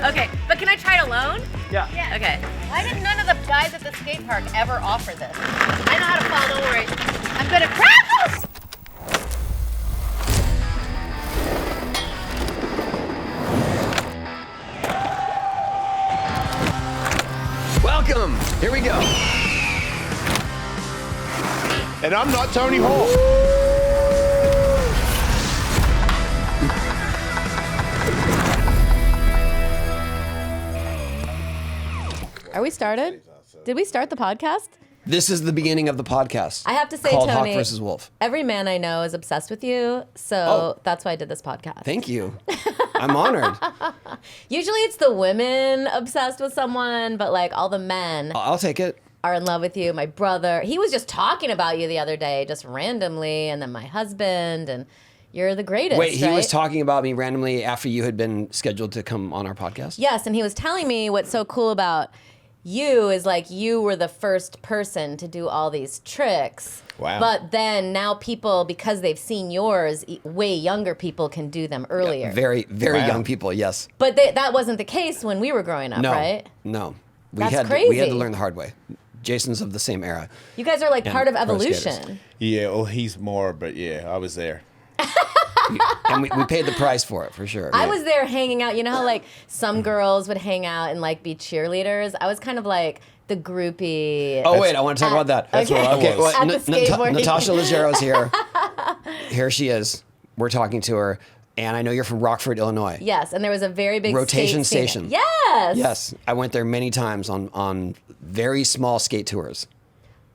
Okay, but can I try it alone? Yeah. Okay. Why did none of the guys at the skate park ever offer this? I know how to fall, don't worry. I'm good at grapples! Welcome. Here we go. And I'm not Tony Hawk. Are we started? Did we start the podcast? This is the beginning of the podcast. I have to say, called Tony, Hawk versus Wolf. Every man I know is obsessed with you, so that's why I did this podcast. Thank you. I'm honored. Usually it's the women obsessed with someone, but like all the men I'll take it. are in love with you. My brother, he was just talking about you the other day, just randomly, and then my husband, and you're the greatest. Wait, he right? was talking about me randomly after you had been scheduled to come on our podcast? Yes, and he was telling me what's so cool about you is like you were the first person to do all these tricks. Wow. But then now people, because they've seen yours, way younger people can do them earlier. Very, very Wow. young people, yes. But that wasn't the case when we were growing up, No, right? no. We That's had we had crazy. to learn the hard way. Jason's of the same era. You guys are like part of pro evolution. skaters. Yeah, well, he's more, but yeah, I was there. And we paid the price for it, for sure. I was there hanging out. You know how like some girls would hang out and like be cheerleaders? I was kind of like the groupie. Oh, wait, I want to talk about that. That's what I Okay, was. well, At the skateboarding. Natasha Leggero's here. Here she is. We're talking to her. And I know you're from Rockford, Illinois. Yes, and there was a very big Rotation skate Station. scene. Yes. Yes, I went there many times on very small skate tours.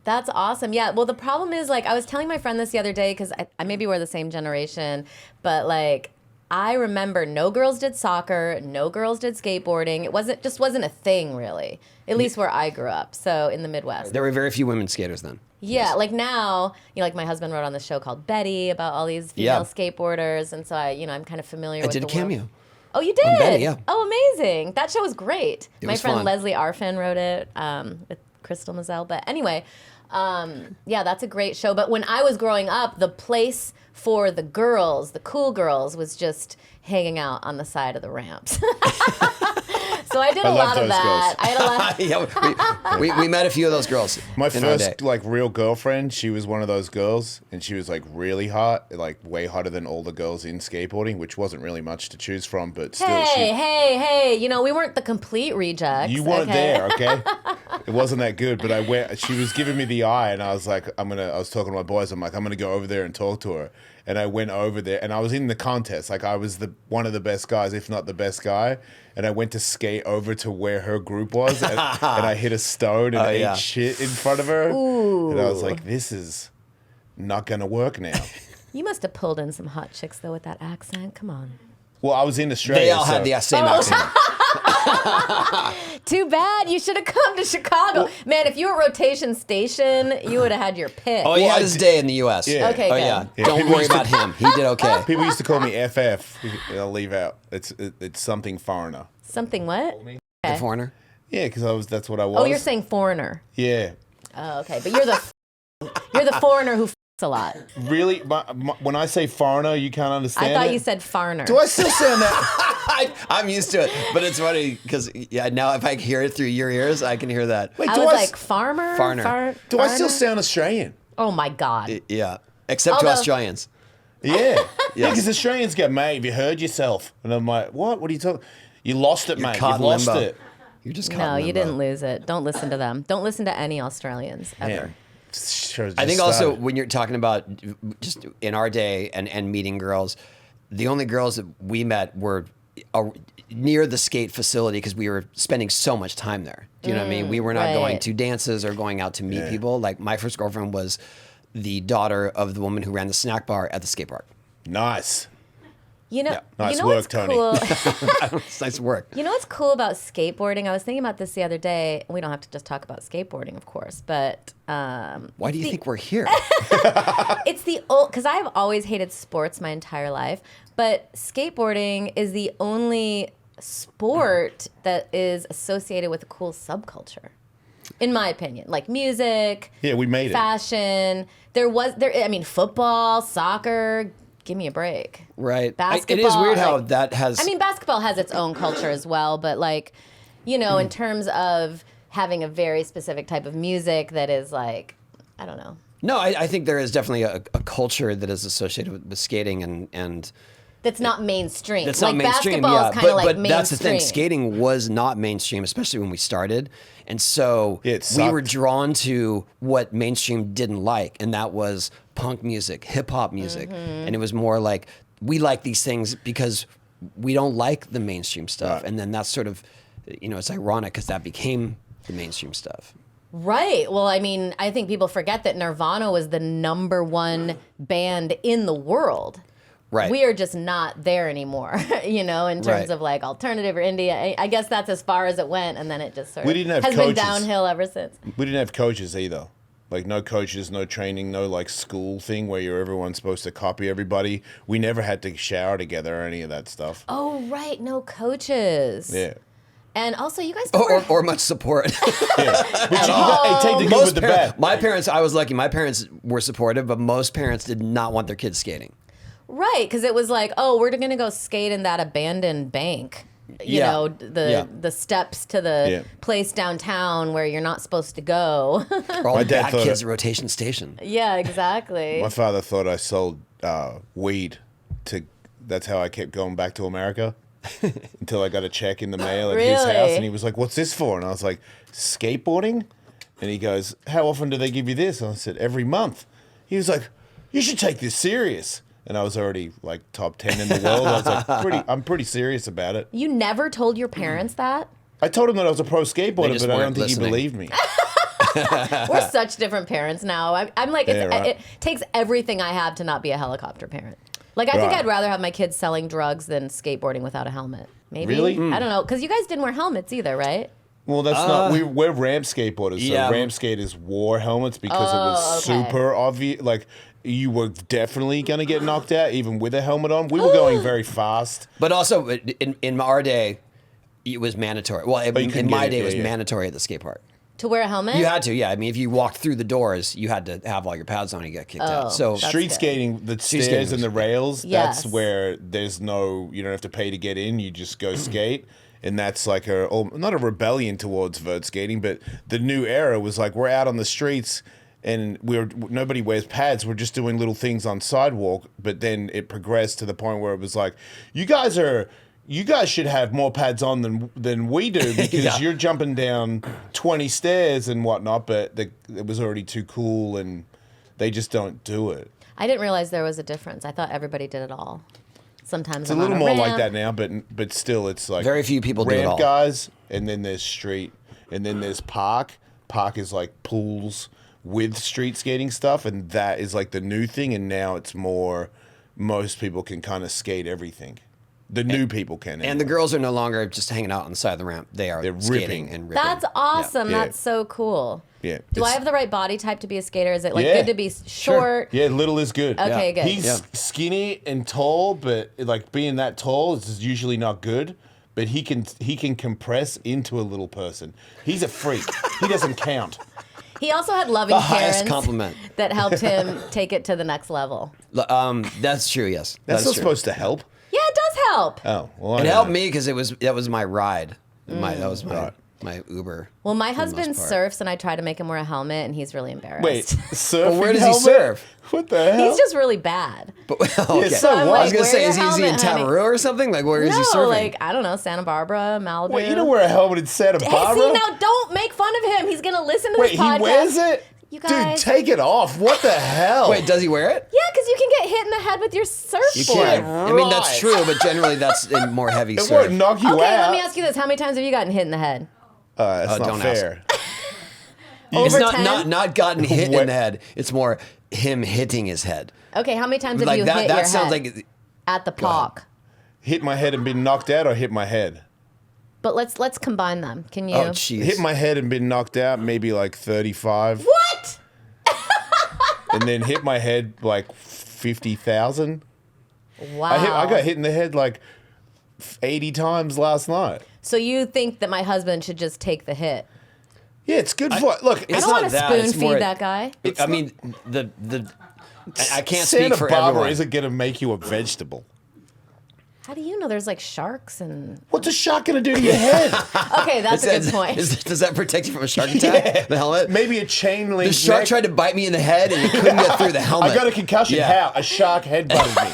That's awesome. Yeah. Well, the problem is, like, I was telling my friend this the other day because I maybe we're the same generation, but like, I remember no girls did soccer, no girls did skateboarding. It wasn't a thing really, at least where I grew up. So in the Midwest. There were very few women skaters then. Yeah. Like now, like my husband wrote on this show called Betty about all these female skateboarders, and so I'm kind of familiar I with did the a cameo. world. Oh, you did? On Betty, yeah. Oh, amazing. That show was great. My was friend fun. Leslie Arfin wrote it with Crystal Mazel. But anyway, yeah, that's a great show. But when I was growing up, the place for the girls, the cool girls, was just hanging out on the side of the ramps. So I did a love lot of those that. girls. I had a lot. we met a few of those girls. My in our day. first like real girlfriend, she was one of those girls, and she was like really hot, like way hotter than all the girls in skateboarding, which wasn't really much to choose from, but still. Hey! We weren't the complete rejects. You weren't okay? there, okay? It wasn't that good, but I went. She was giving me the eye, and I was like, I was talking to my boys. I'm like, I'm gonna go over there and talk to her. And I went over there, and I was in the contest. Like I was one of the best guys, if not the best guy. And I went to skate over to where her group was, and I hit a stone and ate shit in front of her. Ooh. And I was like, this is not gonna work now. You must have pulled in some hot chicks though with that accent. Come on. Well, I was in Australia. They all had the same accent. Too bad. You should have come to Chicago. Man, if you were at Rotation Station, you would have had your pick. Oh, he had his day in the U.S. Yeah. Okay, Oh, good. yeah. Yeah, Don't people worry used to- about him. He did okay. People used to call me FF. I'll leave out. It's something foreigner. Something what? The foreigner. Yeah, because that's what I was. Oh, you're saying foreigner. Yeah. Oh, okay. But you're the foreigner who a lot. Really? When I say foreigner, you can't understand I thought it? you said farner. Do I still sound that? I'm used to it, but it's funny because now if I hear it through your ears, I can hear that. Wait, I do was I, like farmer? Farner. do I still farner? sound Australian? Oh my God. Yeah, except to Although- Australians. Yeah. Yeah, Yes. because Australians go, mate, have you heard yourself? And I'm like, what? What are you talking? You lost it, mate. Caught You've in lost limbo. it. You're just caught No, in you limbo. didn't lose it. Don't listen to them. Don't listen to any Australians ever. Man. Sure, I think just also started. when you're talking about just in our day and meeting girls, the only girls that we met were near the skate facility because we were spending so much time there. Do you know what I mean? We were not right. going to dances or going out to meet people. Like my first girlfriend was the daughter of the woman who ran the snack bar at the skate park. Nice. You know, Nice you know work, what's Tony. cool? It's nice work. You know what's cool about skateboarding? I was thinking about this the other day. We don't have to just talk about skateboarding, of course, but Why do you think we're here? it's the old, because I've always hated sports my entire life, but skateboarding is the only sport that is associated with a cool subculture, in my opinion. Like music, Yeah, we made it. fashion. I mean, football, soccer, give me a break. Right. Basketball, it is weird how like- that has. I mean, basketball has its own culture as well, but like, you know, in terms of having a very specific type of music that is like, I don't know. No, I think there is definitely a culture that is associated with skating and That's not mainstream. that's like not mainstream. basketball Yeah, is kind of like but mainstream. that's the thing. Skating was not mainstream, especially when we started, and so Yeah, it we were sucked. drawn to what mainstream didn't like, and that was punk music, hip hop music, and it was more like we like these things because we don't like the mainstream stuff, Right. and then that's sort of, you know, it's ironic because that became the mainstream stuff. Right. Well, I mean, I think people forget that Nirvana was the #1 band in the world. Right. We are just not there anymore, you know, in terms Right. of like alternative or indie. I guess that's as far as it went, and then it just sort We of didn't have has been coaches. downhill ever since. We didn't have coaches either. Like no coaches, no training, no like school thing where everyone's supposed to copy everybody. We never had to shower together or any of that stuff. Oh, right. No coaches. Yeah. And also, you guys don't Or much support. Yeah. But hey, take the good with the bad. My parents, I was lucky. My parents were supportive, but most parents did not want their kids skating. Right, because it was like, oh, we're going to go skate in that abandoned bank. You Yeah. know, the steps to the Yeah. place downtown where you're not supposed to go. For all My the dad bad thought kids it- at rotation station. Yeah, exactly. My father thought I sold weed to. That's how I kept going back to America until I got a check in the mail at his Really? house, and he was like, "What's this for?" And I was like, "Skateboarding." And he goes, "How often do they give you this?" And I said, "Every month." He was like, "You should take this serious." And I was already like top 10 in the world. I was like, I'm pretty serious about it. You never told your parents that? I told him that I was a pro They skateboarder, just but I don't weren't think listening. he believed me. We're such different parents now. I'm like, Yeah, right. it takes everything I have to not be a helicopter parent. Like, I think Right. I'd rather have my kids selling drugs than skateboarding without a helmet. Maybe. Really? I don't know. Because you guys didn't wear helmets either, right? Well, that's not. We're ramp skateboarders, so Yeah. ramp skaters wore helmets because it was okay. super obvious. Like you were definitely gonna get knocked out even with a helmet on. We were going very fast. But also, in our day, it was mandatory. Well, you in couldn't my get it, day, it was yeah. mandatory at the skate park. To wear a helmet? You had to, yeah. I mean, if you walked through the doors, you had to have all your pads on and get kicked out. So That's Street good. skating, the Street stairs skating and the was- rails. Yes. That's where there's no. You don't have to pay to get in. You just go skate. And that's like not a rebellion towards vert skating, but the new era was like we're out on the streets and nobody wears pads. We're just doing little things on sidewalk. But then it progressed to the point where it was like, you guys should have more pads on than we do because Yeah. you're jumping down 20 stairs and whatnot. But it was already too cool, and they just don't do it. I didn't realize there was a difference. I thought everybody did it all. Sometimes It's a I'm on little more like ramp. that now, but still, it's like Very few people do it ramp all. guys, and then there's street, and then there's park. Park is like pools with street skating stuff, and that is like the new thing. And now it's more, most people can kind of skate everything. The new people can, and the anyway. girls are no longer just hanging out on the side of the ramp. They're skating ripping. and ripping. That's awesome. Yeah. That's so cool. Yeah, Do I it's- have the right body type to be a skater? Is it like Yeah. good to be short? Yeah, little is good. Okay, Yeah. good. He's Yeah. skinny and tall, but like being that tall is usually not good. But he can compress into a little person. He's a freak. He doesn't count. He also had loving The highest parents compliment. that helped him take it to the next level. That's true. Yes, That's That not is true. supposed to help. Yeah, it does help. Oh, well, I It don't helped know. me because that was my ride. That was Right. my Uber. Well, my for the most husband part. surfs, and I try to make him wear a helmet, and he's really embarrassed. Wait, surfing Well, where does he helmet? surf? What the hell? He's just really bad. But, okay. so I'm what? I was like, gonna say, wear is he your in helmet, honey. Tamaroo or something? Like, where is he No, surfing? like, I don't know, Santa Barbara, Malibu. Wait, you don't wear a helmet in Santa Hey, Barbara? see, now don't make fun of him. He's going to listen to Wait, this he podcast. wears it? You Dude, guys. take it off. What the hell? Wait, does he wear it? Yeah, because you can get hit in the head with your surfboard. You can. I mean, that's Right. true, but generally that's in more heavy it surf. won't knock you Okay, out. let me ask you this. How many times have you gotten hit in the head? That's not don't ask. fair. It's Over not, 10? not gotten hit What? in the head. It's more him hitting his head. Okay, how many times have Like you that. hit That your sounds head like. at the ahead. park? Hit my head and been knocked out, or hit my head? But let's combine them. Can you? Oh, jeez. Hit my head and been knocked out, maybe like 35. What? And then hit my head like 50,000. Wow. I got hit in the head like 80 times last night. So you think that my husband should just take the hit? Yeah, it's good for. Look, I It's don't want not to that, spoon it's feed more- that guy. I mean, the I can't Santa speak for Barbara everyone. isn't going to make you a vegetable. How do you know there's like sharks and... What's a shark going to do to your head? Okay, that's a good point. Does that protect you from a shark attack? The helmet? Maybe a chain link. The shark tried to bite me in the head and it couldn't get through the helmet. I got a concussion. Yeah. How? A shark headbutted me.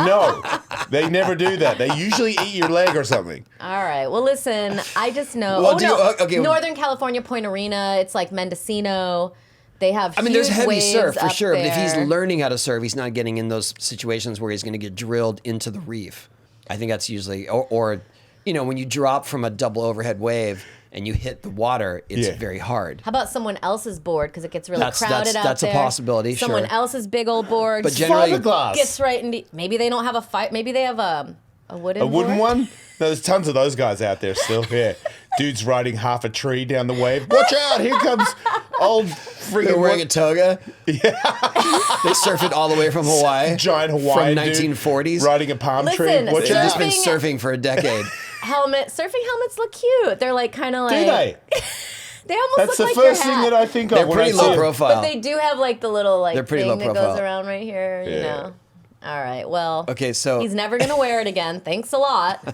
No, they never do that. They usually eat your leg or something. All right. Well, listen, I just know. Well, okay. Northern California, Point Arena. It's like Mendocino. They have. I mean, there's huge heavy waves surf for up sure, but if he's there. learning how to surf, he's not getting in those situations where he's going to get drilled into the reef. I think that's usually, or when you drop from a double overhead wave and you hit the water, it's very hard. How about someone else's board because it gets really crowded out that's there? a possibility. Someone sure. else's big old board. But generally, Fiberglass. Gets right into. Maybe they don't have a fight. Maybe they have a wooden. A wooden board? one? No, there's tons of those guys out there still. Yeah. Dude's riding half a tree down the wave. Watch out! Here comes old freaking. they're wearing a toga. Yeah. They surf it all the way from Hawaii. Giant Hawaiian from dude 1940s. riding a palm tree. Listen, Watch They've out! just been surfing for a decade. Surfing helmets look cute. They're like kind of like. Do they? They almost That's look the like first your thing hat. that I think They're of when pretty I low see it. profile. But they do have like the little like They're pretty thing low that profile. goes around right here. You Yeah. know. All right. Well. Okay, so He's never gonna wear it again. Thanks a lot.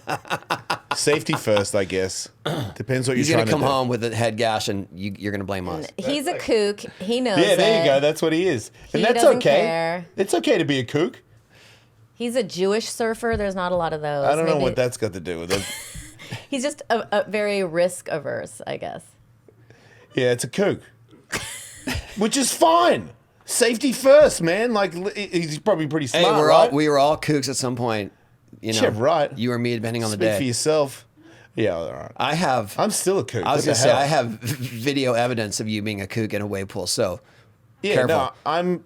Safety first, I guess. Depends what he's you're going trying to to come do. home with a head gash, and you're going to blame us. He's a kook. He knows Yeah, there it. you go. That's what he is. And He that's doesn't okay. care. It's okay to be a kook. He's a Jewish surfer. There's not a lot of those. I don't know Maybe- what that's got to do with it. He's just a very risk averse, I guess. Yeah, it's a kook. Which is fine. Safety first, man. Like, he's probably pretty smart, Hey, right? we were all kooks at some point. Yeah, right. You or me, depending on the Speak for day. yourself. Yeah, all right. I'm still a kook. I was What going to the say, hell? I have video evidence of you being a kook in a wave pool. So, Yeah, careful. I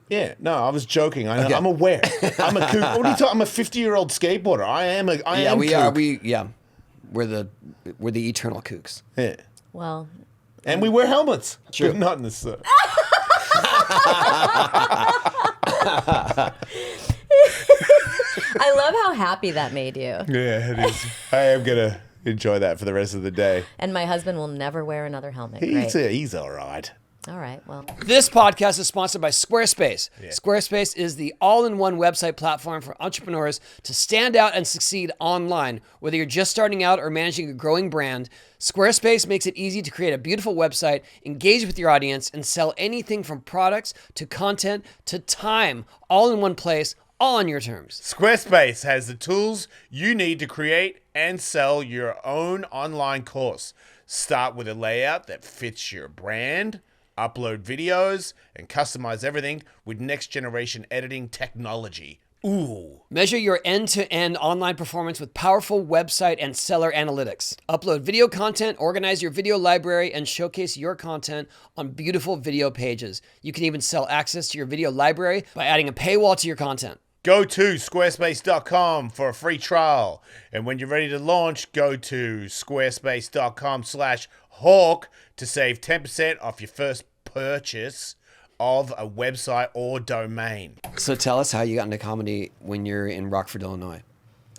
was joking. Okay. I'm aware. I'm a kook. What are you talking? I'm a 50-year-old skateboarder. I am we kook. are. We're the eternal kooks. Yeah. Well, And we wear helmets. True. But not in this. I love how happy that made you. Yeah, it is. I am going to enjoy that for the rest of the day. And my husband will never wear another helmet. Great. He's all right. All right. Well, This podcast is sponsored by Squarespace. Squarespace is the all-in-one website platform for entrepreneurs to stand out and succeed online. Whether you're just starting out or managing a growing brand, Squarespace makes it easy to create a beautiful website, engage with your audience, and sell anything from products to content to time, all in one place, all on your terms. Squarespace has the tools you need to create and sell your own online course. Start with a layout that fits your brand, upload videos, and customize everything with next-generation editing technology. Ooh. Measure your end-to-end online performance with powerful website and seller analytics. Upload video content, organize your video library, and showcase your content on beautiful video pages. You can even sell access to your video library by adding a paywall to your content. Go to squarespace.com for a free trial. And when you're ready to launch, go to squarespace.com/hawk to save 10% off your first purchase of a website or domain. So tell us how you got into comedy when you're in Rockford, Illinois.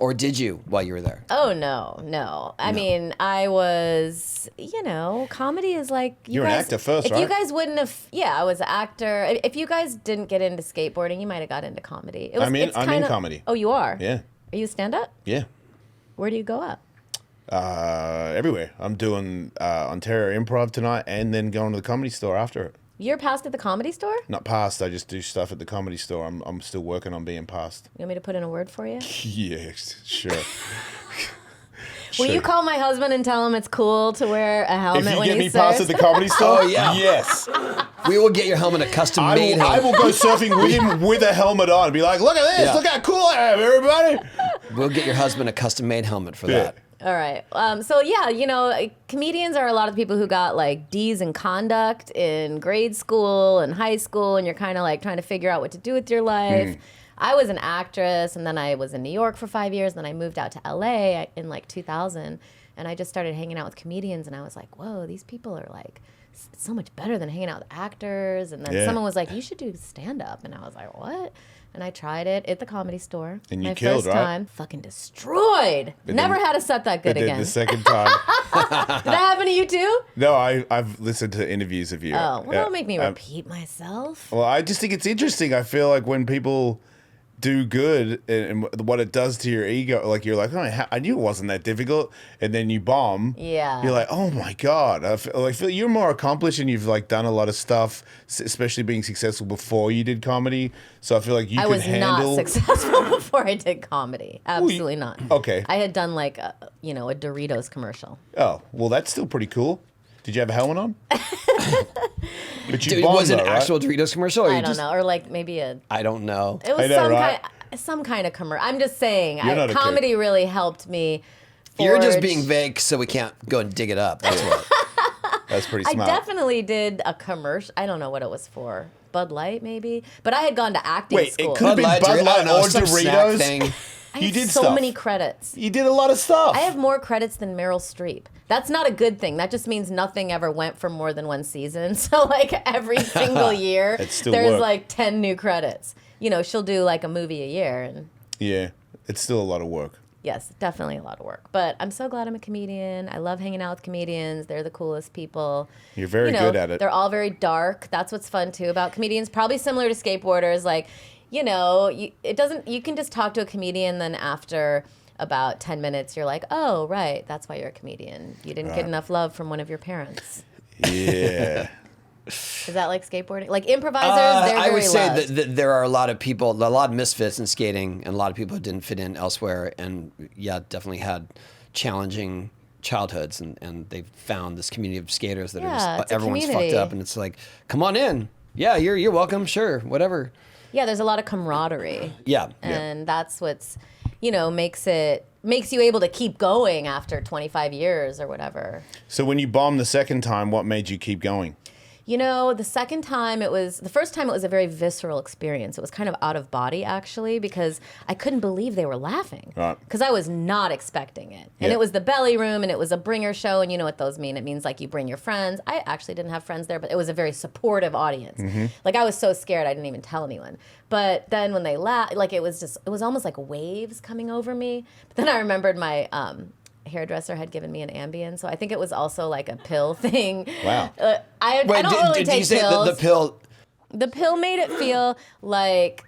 Or did you while you were there? oh no. I mean, I was, comedy is like You're an actor first, if right? you guys wouldn't have, I was an actor. If you guys didn't get into skateboarding, you might have got into comedy. I'm in kinda- comedy. Oh, you are? Yeah. Are you stand up? Yeah. Where do you go up? Everywhere. I'm doing Ontario Improv tonight and then going to the Comedy Store after it. You're past at the Comedy Store? Not past, I just do stuff at the Comedy Store. I'm still working on being past. You want me to put in a word for you? Yeah, sure. Will you Sure. call my husband and tell him it's cool to wear a helmet If you when get he me past surfs? at the Comedy Store, Oh, yeah. yes. We will get your helmet a custom made I helmet. will go surfing with him with a helmet on and be like, look at this, Yeah. look how cool I am, everybody. We'll get your husband a custom made helmet for that. All right. Comedians are a lot of people who got like D's in conduct in grade school and high school, and you're kind of like trying to figure out what to do with your life. I was an actress, and then I was in New York for 5 years, and then I moved out to LA in like 2000, and I just started hanging out with comedians, and I was like, whoa, these people are like so much better than hanging out with actors. And then Yeah. someone was like, you should do stand-up, and I was like, what? and I tried it at the Comedy Store. And you my killed, first right? time. Fucking destroyed. But Never then- had a set that good But then again. the second time, Did that happen to you too? no, I've listened to interviews of you. Oh, well, don't make me Um, repeat myself. Well, I just think it's interesting. I feel like when people do good and what it does to your ego, like you're like, oh, I knew it wasn't that difficult, and then you bomb. Yeah. You're like, oh my god. I feel you're more accomplished and you've like done a lot of stuff, especially being successful before you did comedy. So I feel like you I could was handle. not successful before I did comedy. Absolutely not. Okay. I had done like a Doritos commercial. Oh, well, that's still pretty cool. Did you have a helmet on? But you Dude, bombed was it though, an right? actual Doritos commercial? Or I you don't just, know, or like maybe a. I don't know. It was I know, right? some kind of commercial. I'm just saying, You're not a comedy really helped me. You're just forge- being vague, so we can't go and dig it up. That's what. That's pretty I smart. definitely did a commercial. I don't know what it was for. Bud Light, maybe. But I had gone to acting Wait, school. it could have been Bud I don't Light know, or some snack Doritos. thing. I you have did so stuff. many credits. You did a lot of stuff. I have more credits than Meryl Streep. That's not a good thing. That just means nothing ever went for more than one season. So like every single year, It's still there's work. like 10 new credits. She'll do like a movie a year, and Yeah, it's still a lot of work. yes, definitely a lot of work. But I'm so glad I'm a comedian. I love hanging out with comedians. They're the coolest people. You're very good at it. They're all very dark. That's what's fun too about comedians. Probably similar to skateboarders. Like, you can just talk to a comedian, then after about 10 minutes, you're like, oh, right, that's why you're a comedian. You didn't get enough love from one of your parents. Yeah. Is that like skateboarding? Like improvisers, they're I very would say loved. that there are a lot of people, a lot of misfits in skating, and a lot of people who didn't fit in elsewhere, and yeah, definitely had challenging childhoods, and they've found this community of skaters that are Yeah, just it's a everyone's community. fucked up, and it's like, come on in, yeah, you're welcome, sure, whatever, Yeah, there's a lot of camaraderie. yeah. And that's what's, makes you able to keep going after 25 years or whatever. So when you bombed the second time, what made you keep going? The first time it was a very visceral experience. It was kind of out of body, actually, because I couldn't believe they were laughing. Right. Because I was not expecting it. And Yeah. it was the belly room, and it was a bringer show, and you know what those mean. It means like you bring your friends. I actually didn't have friends there, but it was a very supportive audience. Mm-hmm. Like I was so scared I didn't even tell anyone. But then when they laughed, like it was almost like waves coming over me. But then I remembered my hairdresser had given me an Ambien, so I think it was also like a pill thing. Wow. I don't really did take you say pills. the pill? The pill made it feel like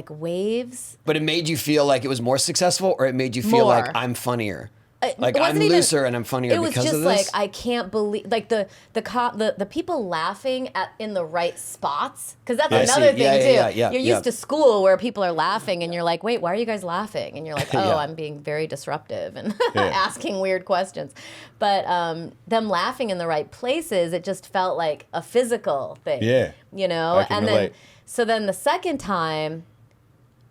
waves. But it made you feel like it was more successful, or it made you feel More. like I'm funnier. Like It I'm wasn't even- looser and I'm funnier It was because just of like this. I can't believe like the people laughing in the right spots, because that's I see. another thing Yeah, too. yeah, You're yeah. used to school where people are laughing and you're like, wait, why are you guys laughing? And you're like, oh, Yeah. I'm being very disruptive and Yeah. asking weird questions. But them laughing in the right places, it just felt like a physical thing. Yeah. I can and relate. then the second time,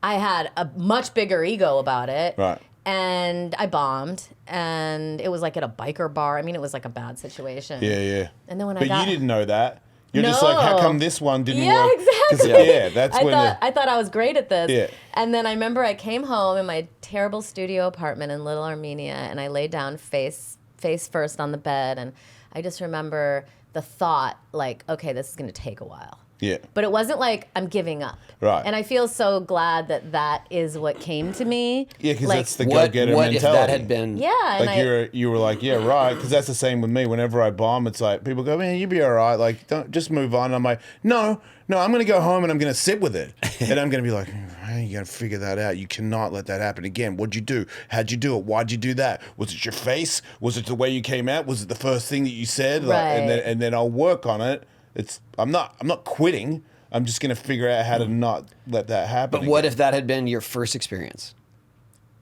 I had a much bigger ego about it. Right. And I bombed, and it was like at a biker bar. I mean, it was like a bad situation. Yeah, yeah. And then when I But got, you didn't know that. You're just like, how No. come this one didn't Yeah, work? 'Cause, exactly. Yeah, that's I when thought I was great at this. Yeah. And then I remember I came home in my terrible studio apartment in Little Armenia, and I laid down face first on the bed, and I just remember the thought, like, okay, this is going to take a while. Yeah. But it wasn't like I'm giving up. Right. And I feel so glad that is what came to me. Yeah, because like, that's the what go-getter what if mentality. that had been? Yeah. And Like you were like, yeah, right. Because that's the same with me. Whenever I bomb, it's like people go, man, you'll be all right. Like, don't just move on. I'm like, no, I'm gonna go home and I'm gonna sit with it, and I'm gonna be like, hey, you gotta figure that out. You cannot let that happen again. What'd you do? How'd you do it? Why'd you do that? Was it your face? Was it the way you came out? Was it the first thing that you said? Like, Right. and then I'll work on it. I'm not quitting. I'm just gonna figure out how to not let that happen. But what if that had been your first experience?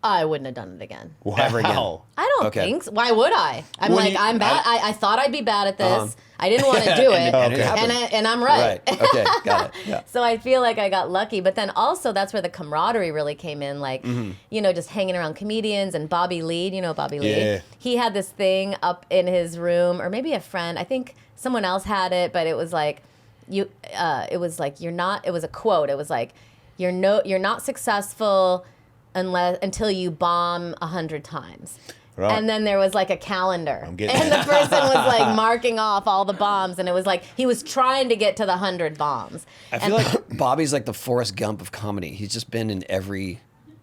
I wouldn't have done it again. Wow. ever again? I don't Okay. think so. Why would I? I'm Well, like, you- I'm bad. I thought I'd be bad at this. I didn't want to do it. And it Okay. happened. And I'm right. Okay, got it. Yeah. So I feel like I got lucky. But then also that's where the camaraderie really came in. Like, just hanging around comedians and Bobby Lee. You know Bobby Lee? Yeah. He had this thing up in his room, or maybe a friend. I think someone else had it, but it was like, it was a quote. It was like, you're not successful until you bomb 100 times. Right. And then there was like a calendar. I'm getting and it. the person was like marking off all the bombs. And it was like he was trying to get to the 100 bombs. I feel like Bobby's like the Forrest Gump of comedy. He's just been in every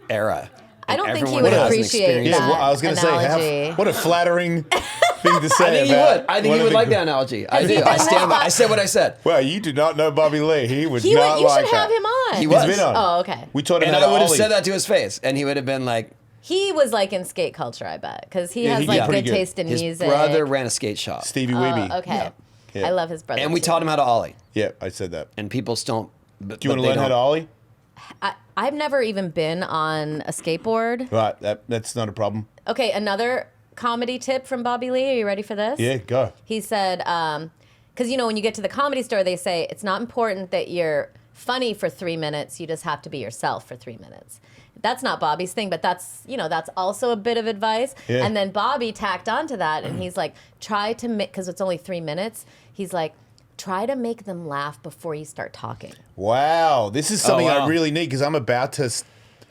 era. I don't think he Everyone would has an appreciate experience. that. Yeah, well, I was going to analogy. say, what a flattering thing to say. I think he about would. I think one he of would the- like that analogy. I do. he I does stand by. not- I said what I said. Well, you do not know Bobby Lee. He would He not would, you like should have that. him on. He was. He's been on. Oh, okay. We taught him And how I to would have ollie. said that to his face, and he would have been like, He was like in skate culture, I bet, because he Yeah, has he like got pretty good good. taste in his music. brother ran a skate shop. Stevie Weeby. Okay. Yeah. I love his brother. And we too. taught him how to ollie. Yeah, I said that. And people still don't. Do you want to learn how to ollie? I've never even been on a skateboard. Right, that's not a problem. Okay, another comedy tip from Bobby Lee. Are you ready for this? Yeah, go. He said, because when you get to the Comedy Store, they say it's not important that you're funny for 3 minutes. You just have to be yourself for 3 minutes. That's not Bobby's thing, but that's also a bit of advice. Yeah. And then Bobby tacked onto that, and he's like, try to make, because it's only 3 minutes. He's like, try to make them laugh before you start talking. Wow, this is something wow. I really need because I'm about to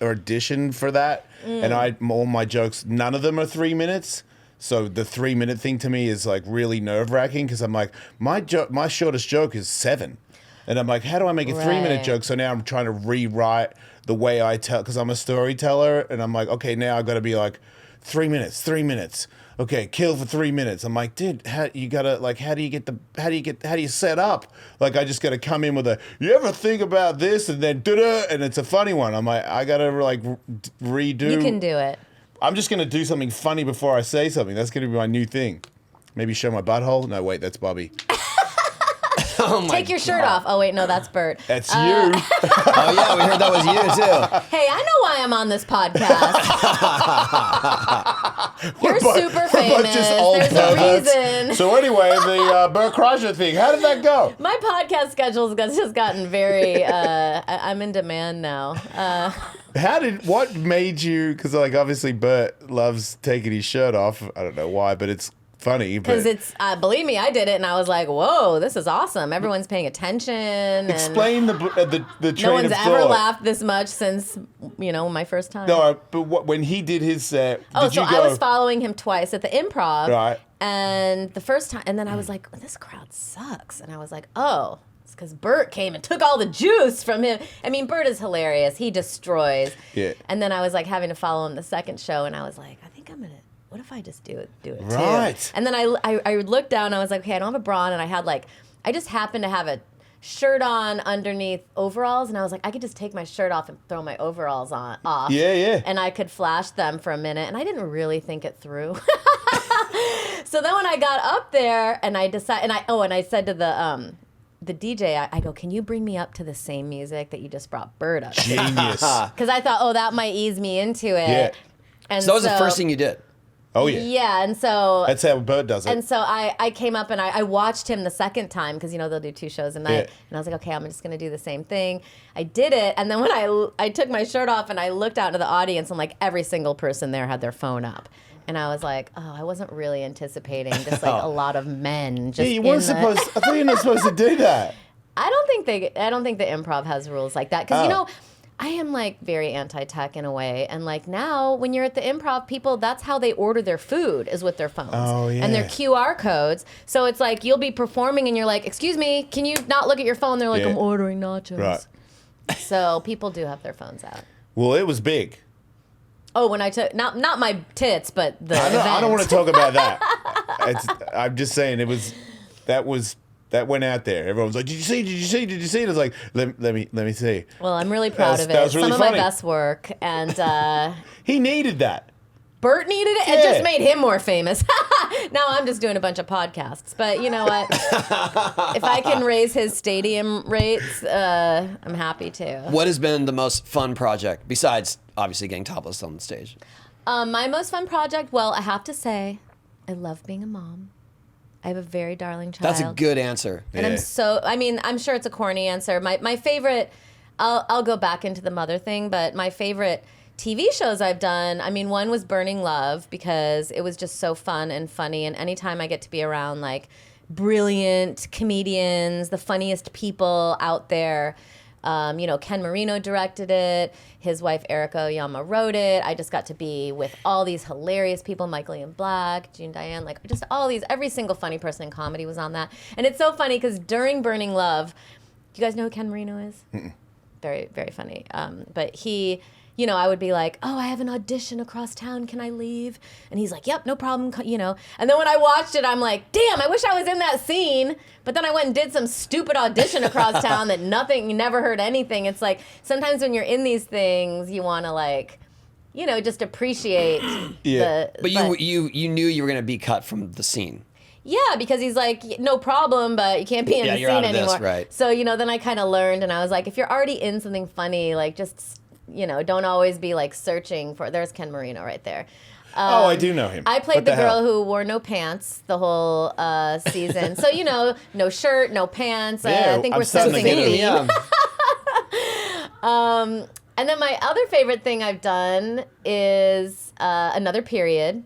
audition for that, and all my jokes, none of them are 3 minutes. So the 3 minute thing to me is like really nerve wracking because I'm like, my shortest joke is 7, and I'm like, how do I make a 3 minute Right. joke? So now I'm trying to rewrite the way I tell because I'm a storyteller, and I'm like, okay, now I've got to be like 3 minutes, 3 minutes. Okay, kill for 3 minutes. I'm like, dude, how do you set up? Like, I just got to come in with you ever think about this? And then, and it's a funny one. I'm like, I got to like redo. You can do it. I'm just going to do something funny before I say something. That's going to be my new thing. Maybe show my butthole. No, wait, that's Bobby. Oh my Take your shirt off. Oh, wait, no, that's Bert. That's you. Oh yeah, we heard that was you too. Hey, I know why I'm on this podcast. You're super We're both famous. just old There's a perverts. reason. So anyway, the Bert Kreischer thing, how did that go? My podcast schedule's just gotten very. I'm in demand now. What made you? Because like obviously Bert loves taking his shirt off. I don't know why, but it's funny. Because But it's believe me, I did it, and I was like, "Whoa, this is awesome! Everyone's paying attention." And explain the train no one's of ever thought. laughed this much since my first time. No, but when he did his set, Oh, did so you go? I was following him twice at the Improv, Right. And the first time, and then I was like, "This crowd sucks," and I was like, "Oh." Because Bert came and took all the juice from him. I mean, Bert is hilarious. He destroys. Yeah. And then I was like having to follow him the second show, and I was like, I think I'm gonna. What if I just do it Right. too? And then I looked down, and I was like, okay, I don't have a bra on, and I just happened to have a shirt on underneath overalls, and I was like, I could just take my shirt off and throw my overalls off. Yeah, yeah. And I could flash them for a minute, and I didn't really think it through. So then when I got up there, and I decided, and I said to the DJ, I go, can you bring me up to the same music that you just brought Bert up? Genius. Because I thought, oh, that might ease me into it. Yeah. And So that was the first thing you did. Oh yeah. Yeah, and so That's how Bert does it. and so I came up and I watched him the second time because they'll do 2 shows a night, Yeah. and I was like, okay, I'm just gonna do the same thing. I did it, and then when I took my shirt off and I looked out into the audience, and like every single person there had their phone up. And I was like, oh, I wasn't really anticipating just like a lot of men. Just yeah, you weren't supposed. I thought you're not supposed to do that. I don't think the Improv has rules like that because Oh. I am like very anti-tech in a way, and like now when you're at the Improv, people that's how they order their food is with their phones Oh, and their yeah. QR codes. So it's like you'll be performing and you're like, "Excuse me, can you not look at your phone?" They're like, Yeah. "I'm ordering nachos." Right. So people do have their phones out. Well, it was big. Oh, when I took not my tits, but the I don't want to event. talk about that. I'm just saying that went out there. Everyone's like, "Did you see? Did you see? Did you see?" And it's like, let me see. Well, I'm really proud of it. That was really Some funny. of my best work, and He needed that. Bert needed it. It Yeah. just made him more famous. Now I'm just doing a bunch of podcasts. But you know what? If I can raise his stadium rates, I'm happy to. What has been the most fun project besides obviously getting topless on the stage? My most fun project, well, I have to say, I love being a mom. I have a very darling child. That's a good answer. And I'm sure it's a corny answer. My favorite, I'll go back into the mother thing, but my favorite TV shows I've done, one was Burning Love because it was just so fun and funny. And anytime I get to be around like brilliant comedians, the funniest people out there, Ken Marino directed it. His wife Erica Oyama wrote it. I just got to be with all these hilarious people, Michael Ian Black, June Diane, like just all these, every single funny person in comedy was on that. And it's so funny because during Burning Love, do you guys know who Ken Marino is? Mm-mm. Very, very funny. But he, I would be like, oh, I have an audition across town. Can I leave? And he's like, yep, no problem. And then when I watched it, I'm like, damn, I wish I was in that scene. But then I went and did some stupid audition across town that you never heard anything. It's like, sometimes when you're in these things, you want to like, just appreciate But you knew you were going to be cut from the scene. Yeah, because he's like, no problem, but you can't be in the scene out of anymore. This, right. So, then I kind of learned, and I was like, if you're already in something funny, like just, don't always be like searching for, there's Ken Marino right there. I do know him. I played What the girl hell? who wore no pants the whole season. So, no shirt, no pants. Yeah, I think I'm we're starting to sensing get a it. theme. And then my other favorite thing I've done is Another Period.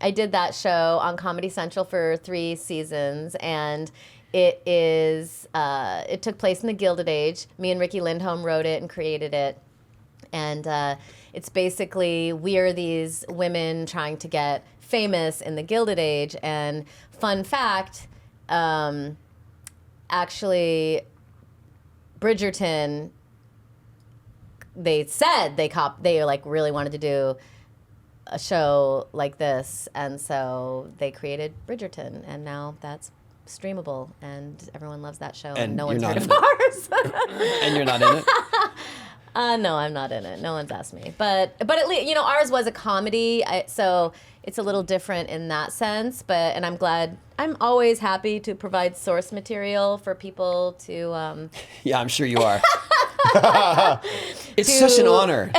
I did that show on Comedy Central for 3 seasons, and it took place in the Gilded Age. Me and Ricky Lindholm wrote it and created it. And it's basically, we're these women trying to get famous in the Gilded Age. And fun fact, actually, Bridgerton, they said they like really wanted to do a show like this, and so they created Bridgerton, and now that's streamable, and everyone loves that show, and no one's heard of ours. And you're not in it? No, I'm not in it. No one's asked me, but at least ours was a comedy, so it's a little different in that sense. And I'm glad. I'm always happy to provide source material for people to. Yeah, I'm sure you are. It's such an honor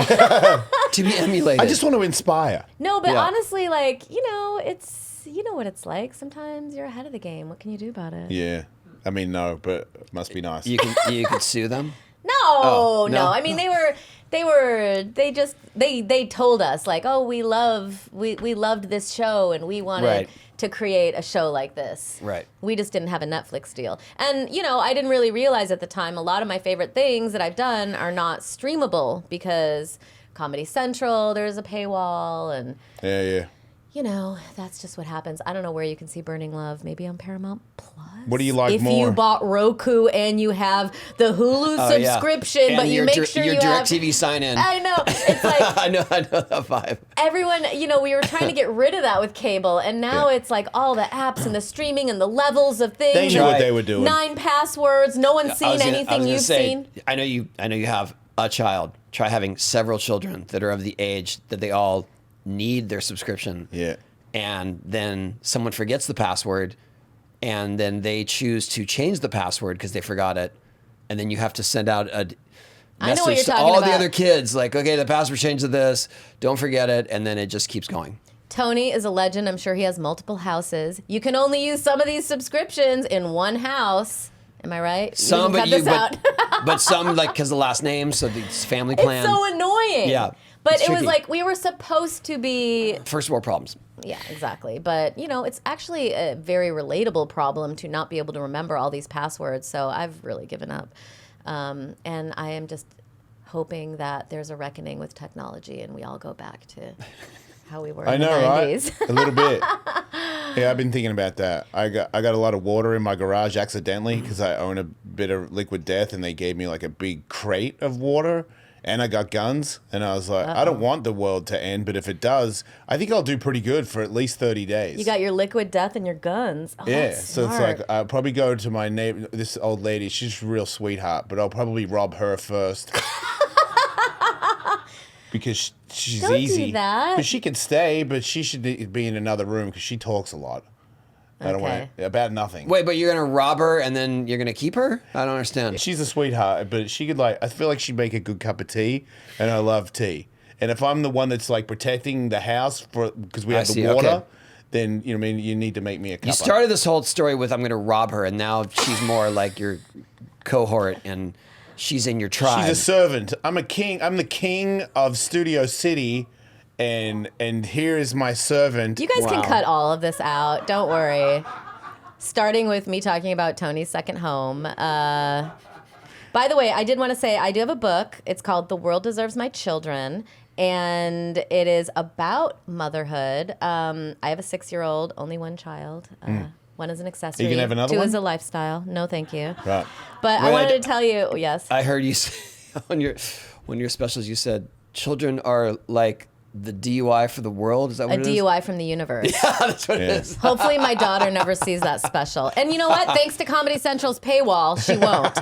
to be emulated. I just want to inspire. No, but honestly, like, it's, what it's like. Sometimes you're ahead of the game. What can you do about it? Yeah. I mean, no, but it must be nice. You can sue them? No. No? I mean, they told us like, oh, we loved this show and we wanted to create a show like this. Right. We just didn't have a Netflix deal. And, I didn't really realize at the time a lot of my favorite things that I've done are not streamable because Comedy Central, there's a paywall, and Yeah. that's just what happens. I don't know where you can see Burning Love. Maybe on Paramount Plus. What do you like more? If you bought Roku and you have the Hulu subscription, and but you make sure your you have DirecTV sign in. I know. It's like I know that vibe. everyone, we were trying to get rid of that with cable, and now it's like all the apps and the streaming and the levels of things. They knew what they were doing. 9 passwords. No one's seen anything you've seen. I know you have a child. Try having several children that are of the age that they all need their subscription. Yeah. And then someone forgets the password, and then they choose to change the password because they forgot it, and then you have to send out a I know what message you're to talking all about. the other kids, like, okay, the password changed to this, don't forget it, and then it just keeps going. Tony is a legend. I'm sure he has multiple houses. You can only use some of these subscriptions in one house. Am I right? Some, you can cut this out. but some, like, because the last name, so the family plan. It's so annoying. Yeah. But it's it was tricky. like we were supposed to be. First world problems. Yeah, exactly. But, it's actually a very relatable problem to not be able to remember all these passwords. So I've really given up. And I am just hoping that there's a reckoning with technology and we all go back to how we were in the 90s. Right? A little bit. Yeah, I've been thinking about that. I got a lot of water in my garage accidentally because I own a bit of Liquid Death, and they gave me like a big crate of water. And I got guns, and I was like, I don't want the world to end, but if it does, I think I'll do pretty good for at least 30 days. You got your Liquid Death and your guns. Oh, yeah, that's so smart. it's like, I'll probably go to my neighbor, this old lady, she's a real sweetheart, but I'll probably rob her first. Because she's Don't do easy. that. But she can stay, but she should be in another room because she talks a lot. I don't want to, about nothing. Wait, but you're going to rob her and then you're going to keep her? I don't understand. She's a sweetheart, but she could I feel like she'd make a good cup of tea, and I love tea. And if I'm the one that's like protecting the house because we have the water, then you need to make me a cup. You started this whole story with I'm going to rob her, and now she's more like your cohort, and she's in your tribe. She's a servant. I'm a king. I'm the king of Studio City, and here is my servant. You guys can cut all of this out. Don't worry. Starting with me talking about Tony's second home. But By the way, I did want to say I do have a book. It's called The World Deserves My Children. And it is about motherhood. I have a 6-year-old, only one child. One is an accessory. You can have another 2 one? is a lifestyle. No, thank you. Right. But I wanted to tell you, yes. I heard you say on your specials, you said children are like the DUI for the world. Is that what A it is? DUI from the universe. Yeah, that's what it is. Hopefully my daughter never sees that special. And you know what? Thanks to Comedy Central's paywall, she won't.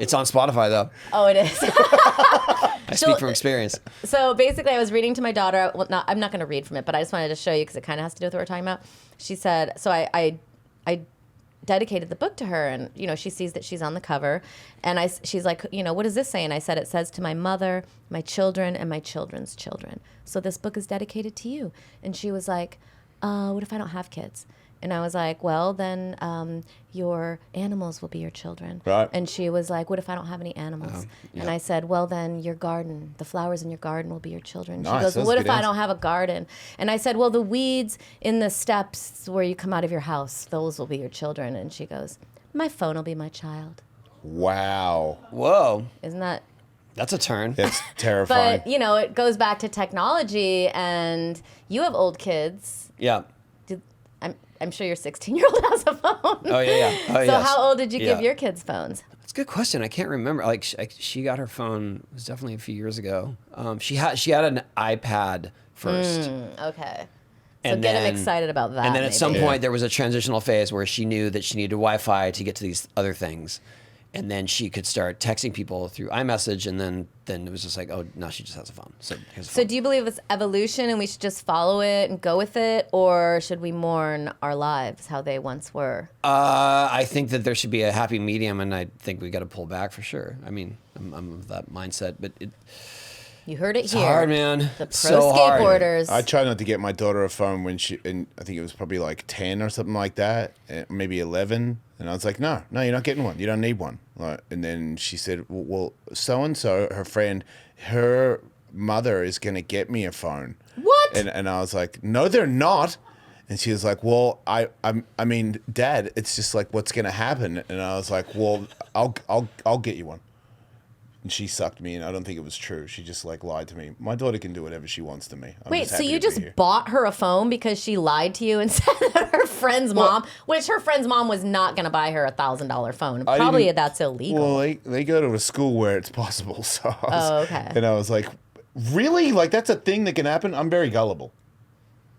It's on Spotify though. Oh, it is. I speak from experience. So basically, I was reading to my daughter. Well, I'm not going to read from it, but I just wanted to show you because it kind of has to do with what we're talking about. She said, so I dedicated the book to her, and she sees that she's on the cover, and she's like, what does this say? And I said, it says to my mother, my children, and my children's children. So this book is dedicated to you. And she was like, what if I don't have kids? And I was like, well, then your animals will be your children. Right. And she was like, what if I don't have any animals? Yeah. And I said, well, then your garden, the flowers in your garden will be your children. Nice, She goes, well, that's what a if good I answer. don't have a garden? And I said, well, the weeds in the steps where you come out of your house, those will be your children. And she goes, my phone will be my child. Wow. Whoa, Isn't that? that's a turn. That's terrifying. But, it goes back to technology, and you have old kids. Yeah. I'm sure your 16-year-old has a phone. Oh yeah. Oh, So yes. how old did you give Yeah. your kids phones? That's a good question. I can't remember. Like she got her phone. It was definitely a few years ago. She had an iPad first. Okay. So And get him then- excited about that. And then at some maybe. point there was a transitional phase where she knew that she needed Wi-Fi to get to these other things. And then she could start texting people through iMessage, and then it was just like, oh, now she just has a phone. So here's a phone. So do you believe it's evolution and we should just follow it and go with it, or should we mourn our lives how they once were? I think that there should be a happy medium, and I think we got to pull back for sure. I mean, I'm of that mindset, but You heard it it's here. hard, man. The pro So hard. skateboarders. I tried not to get my daughter a phone when and I think it was probably like 10 or something like that, maybe 11. And I was like, no, you're not getting one. You don't need one. And then she said, well, so-and-so, her friend, her mother is going to get me a phone. What? And I was like, no, they're not. And she was like, well, I mean, Dad, it's just like, what's going to happen? And I was like, well, I'll get you one. And she sucked me, and I don't think it was true. She just lied to me. My daughter can do whatever she wants to me. I'm Wait, just so happy you to be just here. bought her a phone because she lied to you and said that her friend's mom, which her friend's mom was not going to buy her $1,000 phone. I Probably didn't- that's illegal. Well, they go to a school where it's possible. So I was, Oh, okay. And I was like, really? Like that's a thing that can happen? I'm very gullible.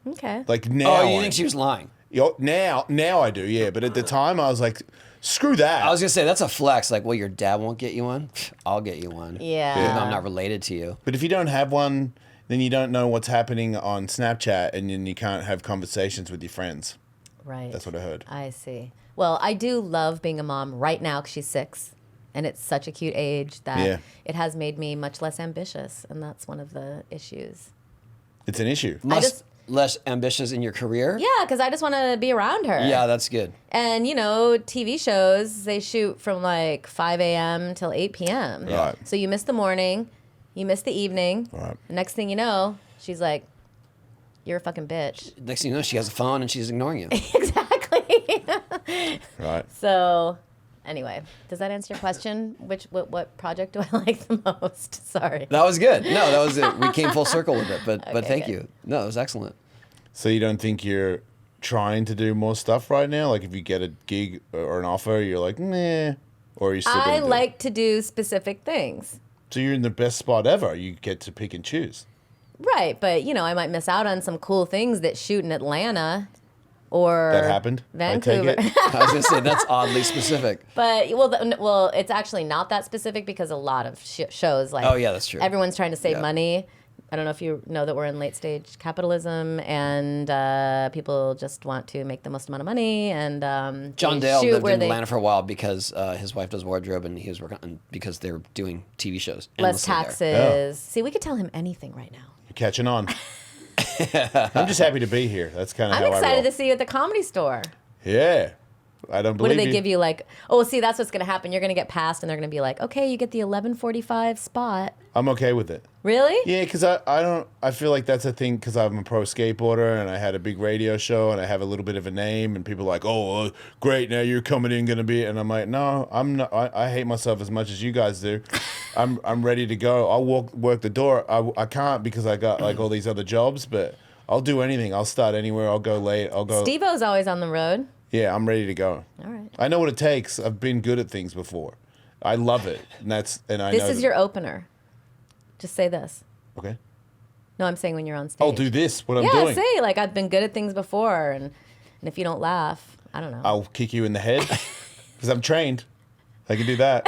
Okay. Like now. Oh, you think she was lying? Now I do, yeah. But at the time, I was like, screw that. I was gonna say that's a flex. Like, well, your dad won't get you one. I'll get you one. Yeah. Even though I'm not related to you. But if you don't have one, then you don't know what's happening on Snapchat, and then you can't have conversations with your friends. Right. That's what I heard. I see. Well, I do love being a mom right now because she's 6. And it's such a cute age that Yeah. it has made me much less ambitious. And that's one of the issues. It's an issue. Less ambitious in your career. Yeah, because I just want to be around her. Yeah, that's good. And, TV shows, they shoot from 5 a.m. till 8 p.m. Right. So you miss the morning, you miss the evening. Right. The next thing you know, she's like, you're a fucking bitch. Next thing you know, she has a phone and she's ignoring you. Exactly. Right. So, anyway, does that answer your question? What project do I like the most? Sorry. That was good. No, that was it. We came full circle with it, but Okay, thank good. you. No, it was excellent. So you don't think you're trying to do more stuff right now? Like if you get a gig or an offer, you're like, meh. Or are you still I gonna do it? like to do specific things. So you're in the best spot ever. You get to pick and choose. Right, but I might miss out on some cool things that shoot in Atlanta or That happened? I take Vancouver. it? I was gonna say that's oddly specific. But well, it's actually not that specific because a lot of shows Oh, yeah, that's true. Everyone's trying to save Yeah. money. I don't know if you know that we're in late stage capitalism and people just want to make the most amount of money and John they Dale shoot lived where in they Atlanta for a while because his wife does wardrobe and he was working on because they were doing TV shows. less endlessly there. taxes. See, we could tell him anything right now. You're catching on. I'm just happy to be here. That's kind of I'm how I excited roll. to see you at the Comedy Store. Yeah. I don't What believe do they give you? Like, oh, see, that's what's going to happen. You're going to get passed, and they're going to be like, okay, you get the 11:45 spot. I'm okay with it. Really? Yeah, because I feel like that's a thing because I'm a pro skateboarder and I had a big radio show and I have a little bit of a name and people are like, oh, great, now you're coming in going to be, and I'm like, no, I'm not. I hate myself as much as you guys do. I'm ready to go. I'll work the door. I can't because I got like all these other jobs, but I'll do anything. I'll start anywhere. I'll go late. I'll go. Steve-O's always on the road. Yeah, I'm ready to go. All right. I know what it takes. I've been good at things before. I love it, and I know. This is your opener. Just say this. Okay. No, I'm saying when you're on stage. I'll do this. What I'm Yeah, doing. say like I've been good at things before, and if you don't laugh, I don't know. I'll kick you in the head because I'm trained. I can do that.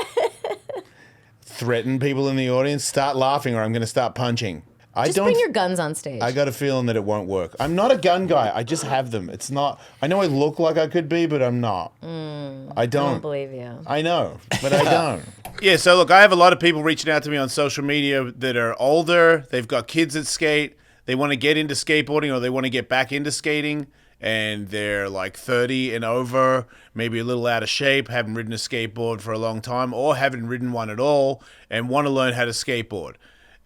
Threaten people in the audience. Start laughing, or I'm going to start punching. Just bring your guns on stage. I got a feeling that it won't work. I'm not a gun guy. I just have them. It's not. I know I look like I could be, but I'm not. I don't believe you. I know, but I don't. Yeah, so look, I have a lot of people reaching out to me on social media that are older. They've got kids that skate. They want to get into skateboarding or they want to get back into skating. And they're like 30 and over, maybe a little out of shape, haven't ridden a skateboard for a long time, or haven't ridden one at all, and want to learn how to skateboard.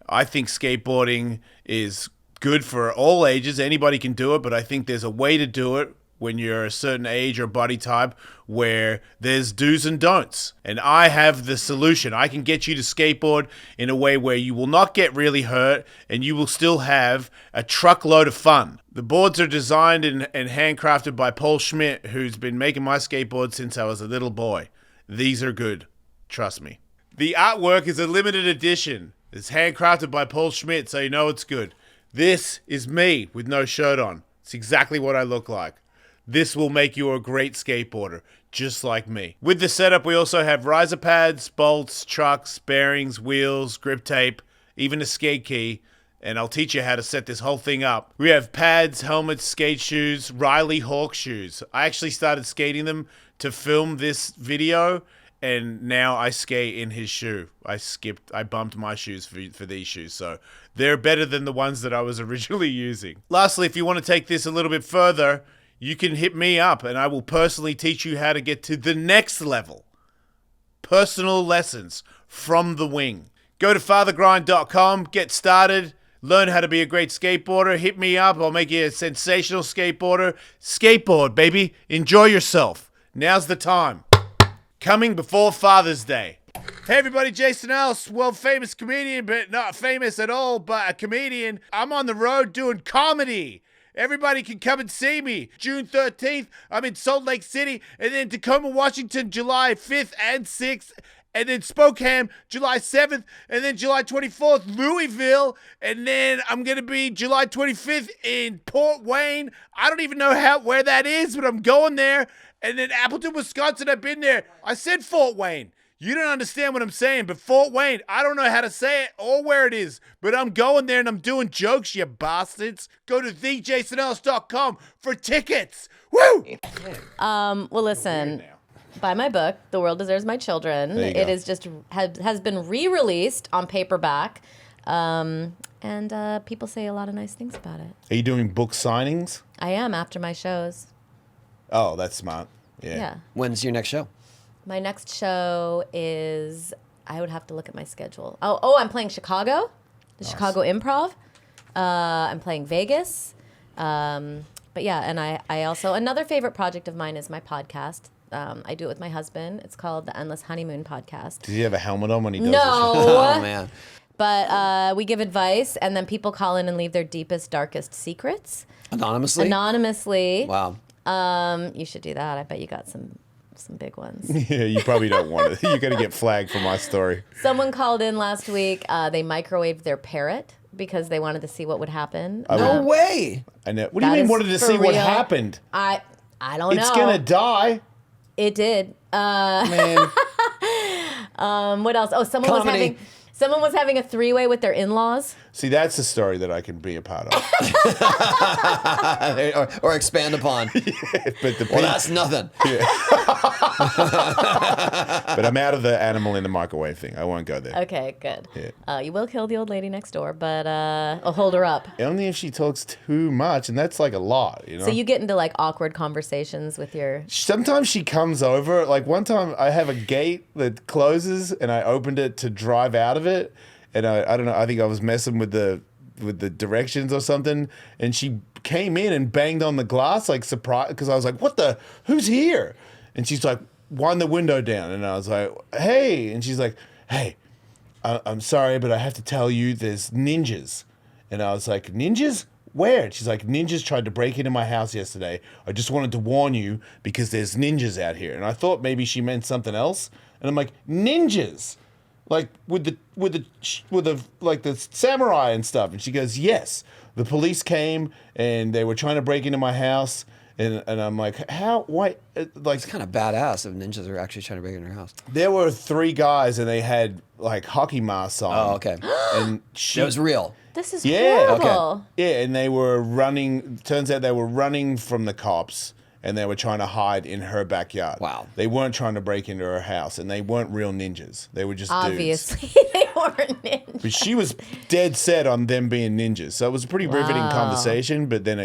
I think skateboarding is good for all ages. Anybody can do it, but I think there's a way to do it when you're a certain age or body type where there's do's and don'ts. And I have the solution. I can get you to skateboard in a way where you will not get really hurt and you will still have a truckload of fun. The boards are designed and handcrafted by Paul Schmidt, who's been making my skateboard since I was a little boy. These are good. Trust me. The artwork is a limited edition. It's handcrafted by Paul Schmidt, so you know it's good. This is me with no shirt on. It's exactly what I look like. This will make you a great skateboarder, just like me. With the setup, we also have riser pads, bolts, trucks, bearings, wheels, grip tape, even a skate key, and I'll teach you how to set this whole thing up. We have pads, helmets, skate shoes, Riley Hawk shoes. I actually started skating them to film this video, and now I skate in his shoe. I bumped my shoes for these shoes, so they're better than the ones that I was originally using. Lastly, if you want to take this a little bit further, you can hit me up and I will personally teach you how to get to the next level. Personal lessons from the wing. Go to fathergrind.com, get started, learn how to be a great skateboarder. Hit me up, I'll make you a sensational skateboarder. Skateboard, baby. Enjoy yourself. Now's the time. Coming before Father's Day. Hey everybody, Jason Ellis, world famous comedian, but not famous at all, but a comedian. I'm on the road doing comedy. Everybody can come and see me. June 13th, I'm in Salt Lake City, and then Tacoma, Washington, July 5th and 6th, and then Spokane, July 7th, and then July 24th, Louisville, and then I'm going to be July 25th in Port Wayne. I don't even know where that is, but I'm going there. And then Appleton, Wisconsin, I've been there. I said Fort Wayne. You don't understand what I'm saying, but Fort Wayne, I don't know how to say it or where it is, but I'm going there and I'm doing jokes, you bastards. Go to thejasonellis.com for tickets. Woo! Well, listen. Buy my book, The World Deserves My Children. There you It go. is just has been re-released on paperback, and people say a lot of nice things about it. Are you doing book signings? I am after my shows. Oh, that's smart. Yeah. Yeah. When's your next show? My next show is, I would have to look at my schedule. Oh, I'm playing Chicago, the Chicago Improv. I'm playing Vegas. But yeah, and I also, another favorite project of mine is my podcast. I do it with my husband. It's called the Endless Honeymoon Podcast. Does he have a helmet on when he does No. Oh, man. But we give advice, and then people call in and leave their deepest, darkest secrets. Anonymously? Anonymously. Wow. You should do that. I bet you got some big ones. Yeah, you probably don't want it. You're going to get flagged for my story. Someone called in last week. They microwaved their parrot because they wanted to see what would happen. No way. I know. What do you That mean is wanted to for see what real. happened? I don't know. It's going to die. It did. Man. What else? Oh, someone Comedy. was having a three-way with their in-laws. See, that's a story that I can be a part of. or expand upon. But the Well, that's nothing. But I'm out of the animal in the microwave thing. I won't go there. Okay, good. Yeah. You will kill the old lady next door, but I'll hold her up. Only if she talks too much, and that's like a lot, you know? So you get into like awkward conversations with your... Sometimes she comes over. Like one time I have a gate that closes and I opened it to drive out of it. And I don't know, I think I was messing with the directions or something. And she came in and banged on the glass, like surprise, because I was like, who's here? And she's like, wind the window down. And I was like, hey. And she's like, hey, I'm sorry, but I have to tell you there's ninjas. And I was like, ninjas? Where? And she's like, ninjas tried to break into my house yesterday. I just wanted to warn you because there's ninjas out here. And I thought maybe she meant something else. And I'm like, ninjas? Like with the like the samurai and stuff. And she goes, yes. The police came and they were trying to break into my house. And I'm like, how? Why? Like, It's kind of badass if ninjas are actually trying to break into your house. there were 3 guys and they had like hockey masks on. Oh, okay. And she, It was real. This is Yeah, horrible. yeah, and they were running. Turns out they were running from the cops, and they were trying to hide in her backyard. Wow. They weren't trying to break into her house, and they weren't real ninjas. They were just dudes. Obviously, they weren't ninjas. But she was dead set on them being ninjas, so it was a pretty riveting Wow. conversation. But then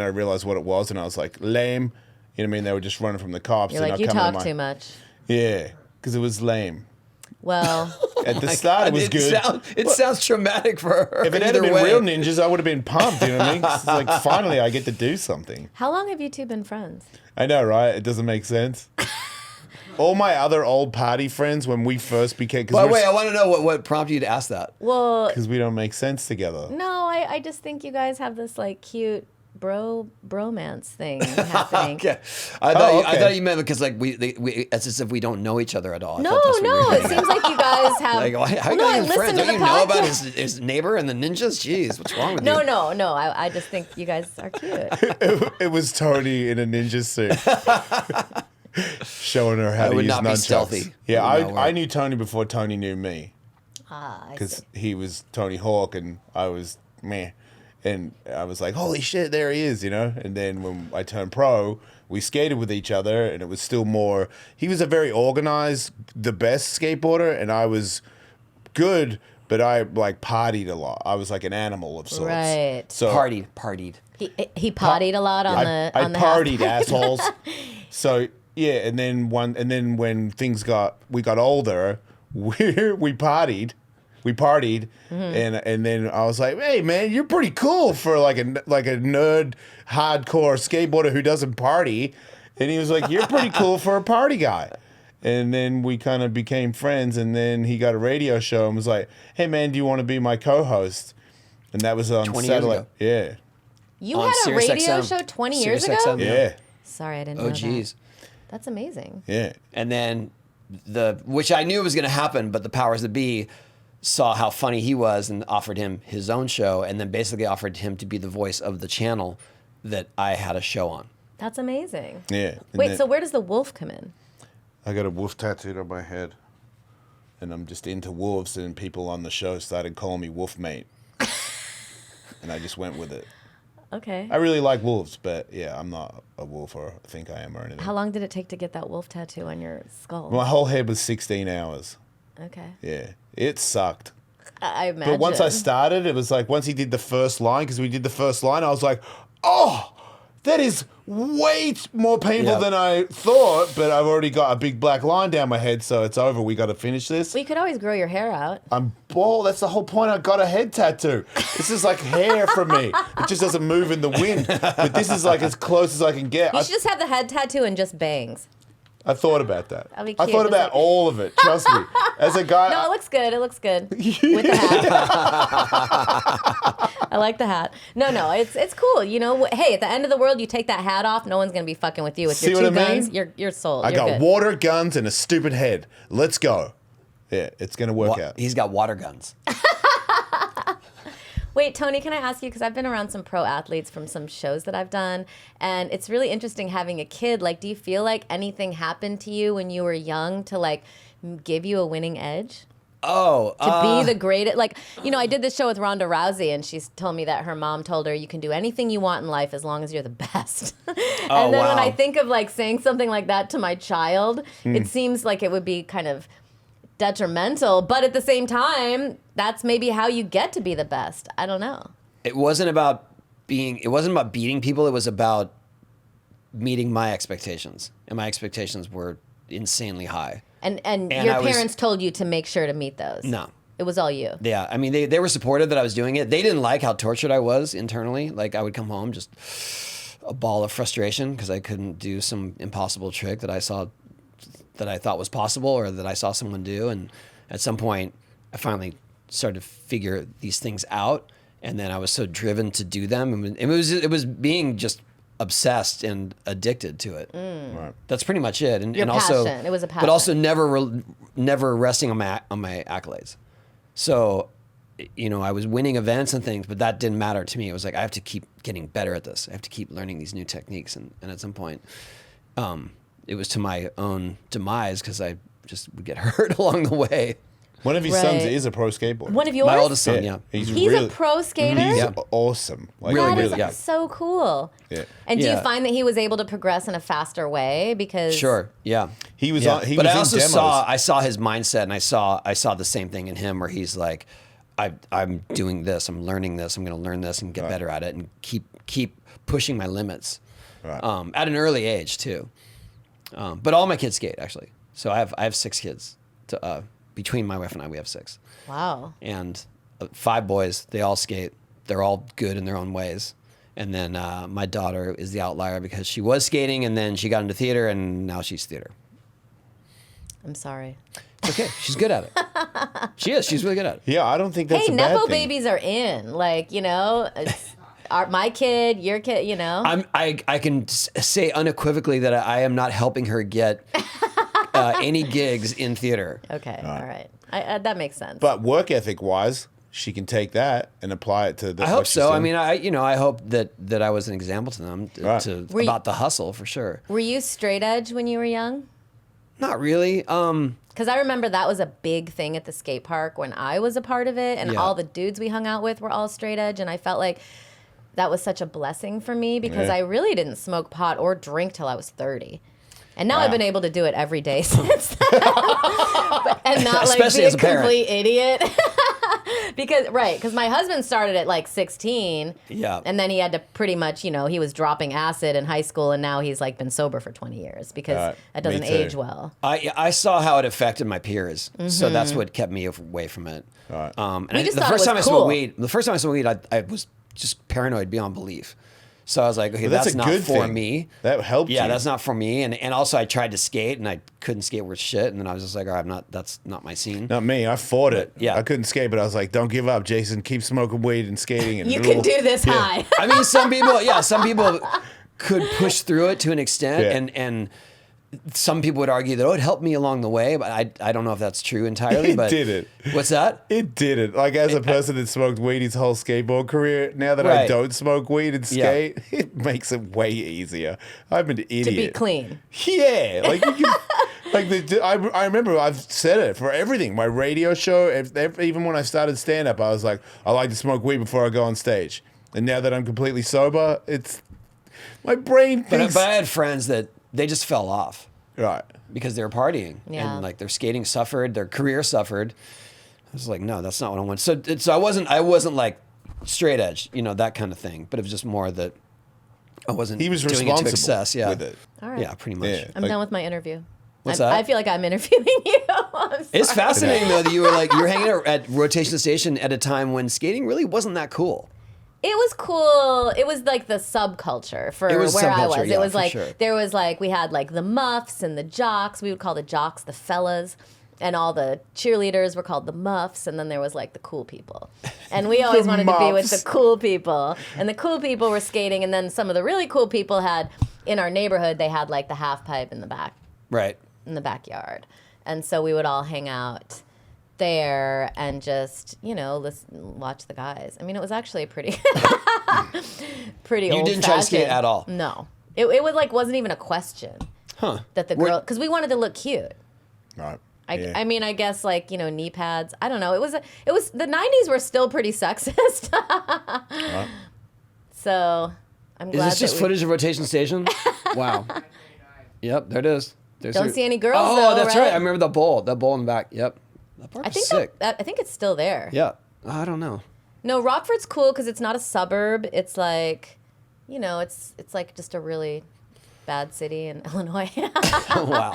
I realized what it was, and I was like, lame. You know what I mean? They were just running from the cops. You're They're like, not you coming to talk my-" too much. Yeah, because it was lame. Well, At the start, it was good. It sounds traumatic for her. If it had either been way. real ninjas, I would have been pumped. You know what I mean? 'Cause it's like finally, I get to do something. how long have you two been friends? I know, right? It doesn't make sense. All my other old party friends, when we first became, But wait, I want to know what prompted you to ask that. Well, because we don't make sense together. no, I just think you guys have this like cute bromance thing happening. Okay, Oh, I thought you meant because like we it's as if we don't know each other at all. I No, thought that's what you were no, getting it seems like you guys have. Like, how Well, are no, you I friends? listened Don't to you the know about podcast. his neighbor and the ninjas? Jeez, what's wrong with No, you? no. I just think you guys are cute. It was Tony in a ninja suit. Showing her how I to would use not be nunchucks. stealthy. Yeah, It would not I work. knew Tony before Tony knew me. I Because see. he was Tony Hawk and I was meh. And I was like, holy shit, there he is, you know? And then when I turned pro, we skated with each other and it was still more. He was a very organized, the best skateboarder, and I was good, but I like partied a lot. I was like an animal of sorts. Right. So Partied. He pottied a lot on the I on the partied, assholes. So yeah, and then when we got older, we partied. And then I was like, hey man, you're pretty cool for like a nerd hardcore skateboarder who doesn't party. And he was like, you're pretty cool for a party guy. And then we kind of became friends. And then he got a radio show and was like, hey man, do you want to be my co-host? And that was on 20 years satellite. ago. Yeah. You On had a Sirius radio XM. show 20 years Sirius ago? XM. Yeah. Sorry, I didn't know Oh, that. geez. That's amazing. Yeah. And then which I knew was going to happen, but the powers that be saw how funny he was and offered him his own show, and then basically offered him to be the voice of the channel that I had a show on. That's amazing. Yeah. And Wait, then so where does the wolf come in? I got a wolf tattooed on my head. And I'm just into wolves, and people on the show started calling me Wolf Mate. And I just went with it. Okay. I really like wolves, but yeah, I'm not a wolf or think I am or anything. How long did it take to get that wolf tattoo on your skull? My whole head was 16 hours. Okay. Yeah. It sucked. I imagine. But once I started, it was like, once he did the first line, because we did the first line, I was like, oh, that is way more painful Yeah. than I thought, but I've already got a big black line down my head, so it's over. We got to finish this. Well, you could always grow your hair out. I'm bald. That's the whole point. I got a head tattoo. This is like hair for me. It just doesn't move in the wind. But this is like as close as I can get. You should just have the head tattoo and just bangs. I thought about that. That'd be I cute, thought just about like- all of it. Trust me. As a guy, No, it looks good. It looks good with the hat. I like the hat. No, it's cool. You know, hey, at the end of the world, you take that hat off. No one's gonna be fucking with you with See your what two I mean? guns. You're sold. I You're got good. water, guns, and a stupid head. Let's go. Yeah, it's gonna work out. He's got water guns. Wait, Tony, can I ask you, because I've been around some pro athletes from some shows that I've done, and it's really interesting having a kid. Like, do you feel like anything happened to you when you were young to like give you a winning edge? To be the greatest, like, you know, I did this show with Ronda Rousey, and she's told me that her mom told her, you can do anything you want in life as long as you're the best. And then when I think of like saying something like that to my child, it seems like it would be kind of detrimental, but at the same time, that's maybe how you get to be the best. I don't know. It wasn't about beating people. It was about meeting my expectations, and my expectations were insanely high. And your parents told you to make sure to meet those? No. It was all you? Yeah. I mean, they were supportive that I was doing it. They didn't like how tortured I was internally. Like, I would come home just a ball of frustration because I couldn't do some impossible trick that I saw that I thought was possible or that I saw someone do. And at some point, I finally started to figure these things out. And then I was so driven to do them. And it was being just obsessed and addicted to it. Right. That's pretty much it. And, Your also, passion. It was a passion. But also never resting on my accolades. So, you know, I was winning events and things, but that didn't matter to me. It was like, I have to keep getting better at this. I have to keep learning these new techniques. And at some point, it was to my own demise because I just would get hurt along the way. One of his sons is a pro skateboarder. One of yours? My oldest son, yeah. He's a pro skater? He's awesome. Like, That is so cool. Yeah. And do you find that he was able to progress in a faster way? Because Sure, yeah. He was yeah. on. He but was I also in demos. saw his mindset, and I saw the same thing in him, where he's like, I'm doing this, I'm learning this, I'm going to learn this and get better at it, and keep pushing my limits. Right. At an early age too. But all my kids skate actually. So I have 6 kids. Between my wife and I, we have 6. Wow. And 5 boys. They all skate. They're all good in their own ways. And then my daughter is the outlier because she was skating and then she got into theater and now she's theater. I'm sorry. It's okay. She's good at it. She is. She's really good at it. Yeah, I don't think that's a bad Nepo thing. babies are in. Like, you know, my kid, your kid, you know. I can say unequivocally that I am not helping her get any gigs in theater. Okay, all right. That makes sense. But work ethic wise, she can take that and apply it to the. I hope so. I mean, I hope that I was an example to them about the hustle for sure. Were you straight edge when you were young? Not really. Because I remember that was a big thing at the skate park when I was a part of it, and all the dudes we hung out with were all straight edge, and I felt like that was such a blessing for me because I really didn't smoke pot or drink till I was 30. And now I've been able to do it every day since then. And not like Especially be as a a parent. complete idiot. Because my husband started at like 16. Yeah. And then he had to pretty much, you know, he was dropping acid in high school and now he's like been sober for 20 years because that doesn't me too. age well. I saw how it affected my peers, so that's what kept me away from it. Right. And We just the thought it first was time I cool. smoked weed, I was just paranoid beyond belief. So I was like, okay, But that's a not good for thing. me. That helped you. Yeah, that's not for me. And also I tried to skate and I couldn't skate worth shit. And then I was just like, all right, that's not my scene. Not me. I fought it. Yeah. I couldn't skate, but I was like, don't give up, Jason. Keep smoking weed and skating. And You can do this high. I mean, some people could push through it to an extent, and some people would argue that it helped me along the way, but I don't know if that's true entirely. It but didn't. What's that? It didn't. Like, as a person that smoked weed his whole skateboard career, now that I Right. don't smoke weed and skate, it makes it way easier. I'm an idiot. To be clean. Yeah, like you can, I remember I've said it for everything. My radio show, even when I started stand up, I was like, I like to smoke weed before I go on stage. And now that I'm completely sober, it's my brain thinks. But I had friends that they just fell off Right. because they were partying Yeah. and like their skating suffered, their career suffered. I was like, no, that's not what I want. So I wasn't like straight edge, you know, that kind of thing. But it was just more that I wasn't. He was doing responsible it to excess. Yeah. with it. All right. Yeah, pretty much. Yeah. I'm done with my interview. What's that? I feel like I'm interviewing you. I'm It's sorry. fascinating though that you were hanging out at Rotation Station at a time when skating really wasn't that cool. It was cool. It was like the subculture for It was where I subculture, was. yeah, It was for like sure. there was like we had like the muffs and the jocks. We would call the jocks the fellas, and all the cheerleaders were called the muffs. And then there was like the cool people, and we always wanted to be with the muffs. cool people. And the cool people were skating, and then some of the really cool people had in our neighborhood. They had like the half pipe in the backyard, and so we would all hang out there and just, you know, watch the guys. I mean, it was actually a pretty You old didn't try to skate fashioned. at all? No. It was like wasn't even a question Huh. that the girl, because we wanted to look cute. Right. I mean, I guess like, knee pads. I don't know. It was the 90s were still pretty sexist. So I'm glad. Is this just footage of Rotation Station? Wow. Yep, there it is. Don't see any girls. Oh, though, that's right? right. I remember the bowl in the back. Yep. That part was sick. I think it's still there. Yeah. I don't know. No, Rockford's cool because it's not a suburb. It's like, it's like just a really bad city in Illinois. Wow.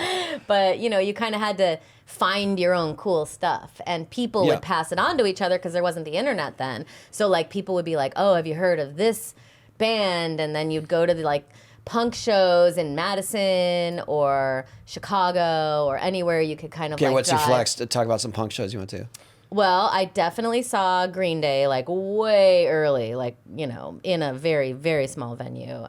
But, you kind of had to find your own cool stuff. And people would pass it on to each other because there wasn't the internet then. So, like, people would be like, oh, have you heard of this band? And then you'd go to the, like, punk shows in Madison or Chicago or anywhere you could kind of Okay, what's drive. your flex? Talk about some punk shows you went to. Well, I definitely saw Green Day like way early, like, in a very, very small venue.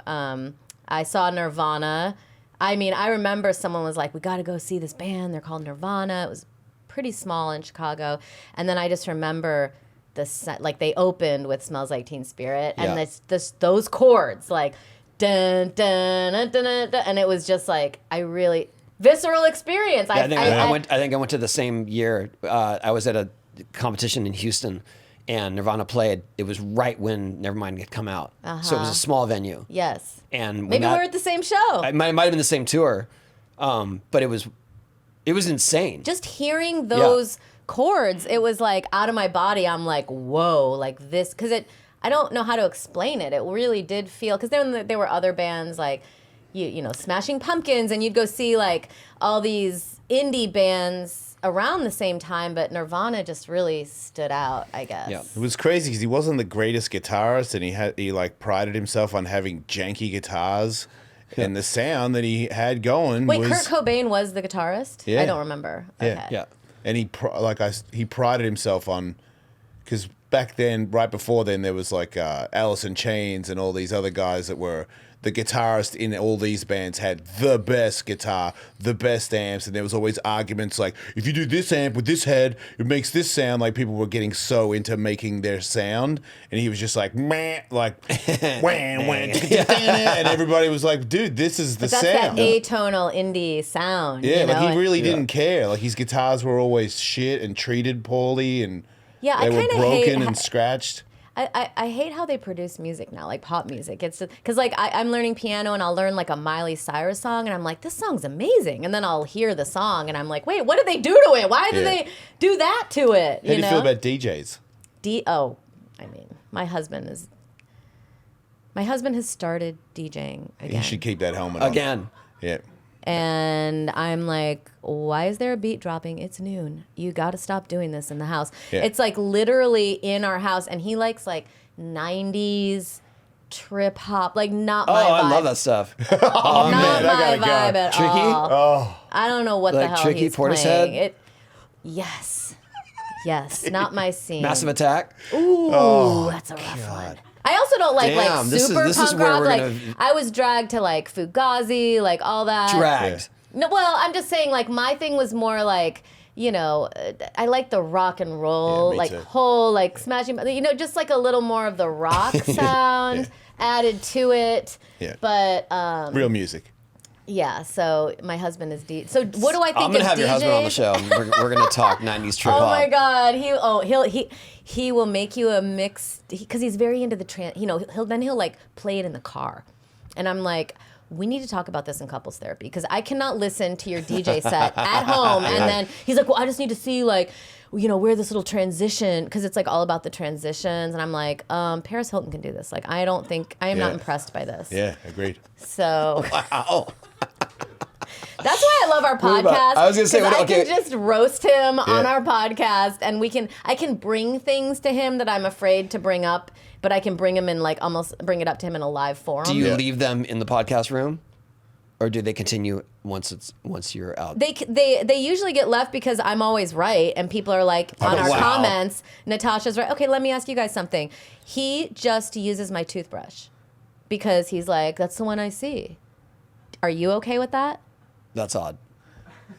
I saw Nirvana. I mean, I remember someone was like, we got to go see this band. They're called Nirvana. It was pretty small in Chicago. And then I just remember like they opened with Smells Like Teen Spirit. And those chords, like, dun, dun, dun, dun, dun, dun, and it was just like, visceral experience. Yeah, I think I went to the same year. I was at a competition in Houston, and Nirvana played. It was right when Nevermind had come out, so it was a small venue. Yes, and maybe we're at the same show. It might have been the same tour, but it was insane. Just hearing those chords, it was like out of my body. I'm like, whoa, like this, because I don't know how to explain it. It really did feel, because then there were other bands like, Smashing Pumpkins, and you'd go see like all these indie bands around the same time, but Nirvana just really stood out, I guess. Yeah. It was crazy because he wasn't the greatest guitarist, and he like prided himself on having janky guitars, and the sound that he had going. Wait, was, Kurt Cobain was the guitarist? Yeah. I don't remember. Okay. Yeah. And he prided himself on, because back then, right before then, there was like Alice in Chains and all these other guys that were the guitarist in all these bands had the best guitar, the best amps, and there was always arguments like, if you do this amp with this head, it makes this sound. Like people were getting so into making their sound, and he was just like, meh, like, wham, wham, and everybody was like, dude, this is the That's sound. that atonal indie sound. Yeah, like he and- really didn't care. Like his guitars were always shit and treated poorly, and Yeah, they I were kinda broken hate- and scratched. I hate how they produce music now, like pop music. It's because like I'm learning piano and I'll learn like a Miley Cyrus song and I'm like, this song's amazing, and then I'll hear the song and I'm like, wait, what did they do to it? Why did they do that to it? How do you feel about DJs? I mean, my husband has started DJing again. You should keep that helmet on. Again. Yeah. And I'm like, why is there a beat dropping? It's noon. You got to stop doing this in the house. Yeah. It's like literally in our house. And he likes like 90s trip hop, like not my vibe. I love that stuff. Not man, I my gotta vibe go. at Tricky? all. Oh, I don't know what Like the hell Tricky, he's Portishead? playing. Yes. Yes, not my scene. Massive Attack. Ooh, that's a rough one. I also don't like Damn, this super is punk where rock. we're Like gonna- I was dragged to like Fugazi, like all that. Dragged. No, well, I'm just saying, like, my thing was more like, I like the rock and roll, Yeah, me like too. whole, like smashing, just like a little more of the rock sound added to it. Yeah. But real music. yeah, so my husband is so what do I think I'm gonna of have your husband on the DJs? show. And we're gonna talk 90s trip hop. Oh my God, he will make you a mix because he's very into the he'll like play it in the car, and I'm like, we need to talk about this in couples therapy because I cannot listen to your DJ set at home and then he's like, well, I just need to see like, where this little transition, because it's like all about the transitions, and I'm like, Paris Hilton can do this. Like, I don't think I am not impressed by this. Yeah, agreed. So. Wow. That's why I love our podcast. I was gonna say, 'cause I okay. can just roast him on Yeah. our podcast, and I can bring things to him that I'm afraid to bring up, but I can bring him in like almost bring it up to him in a live forum. Do you Yeah. leave them in the podcast room, or do they continue once you're out? They usually get left because I'm always right, and people are like on our wow. comments, Natasha's right. Okay, let me ask you guys something. He just uses my toothbrush because he's like, that's the one I see. Are you okay with that? That's odd.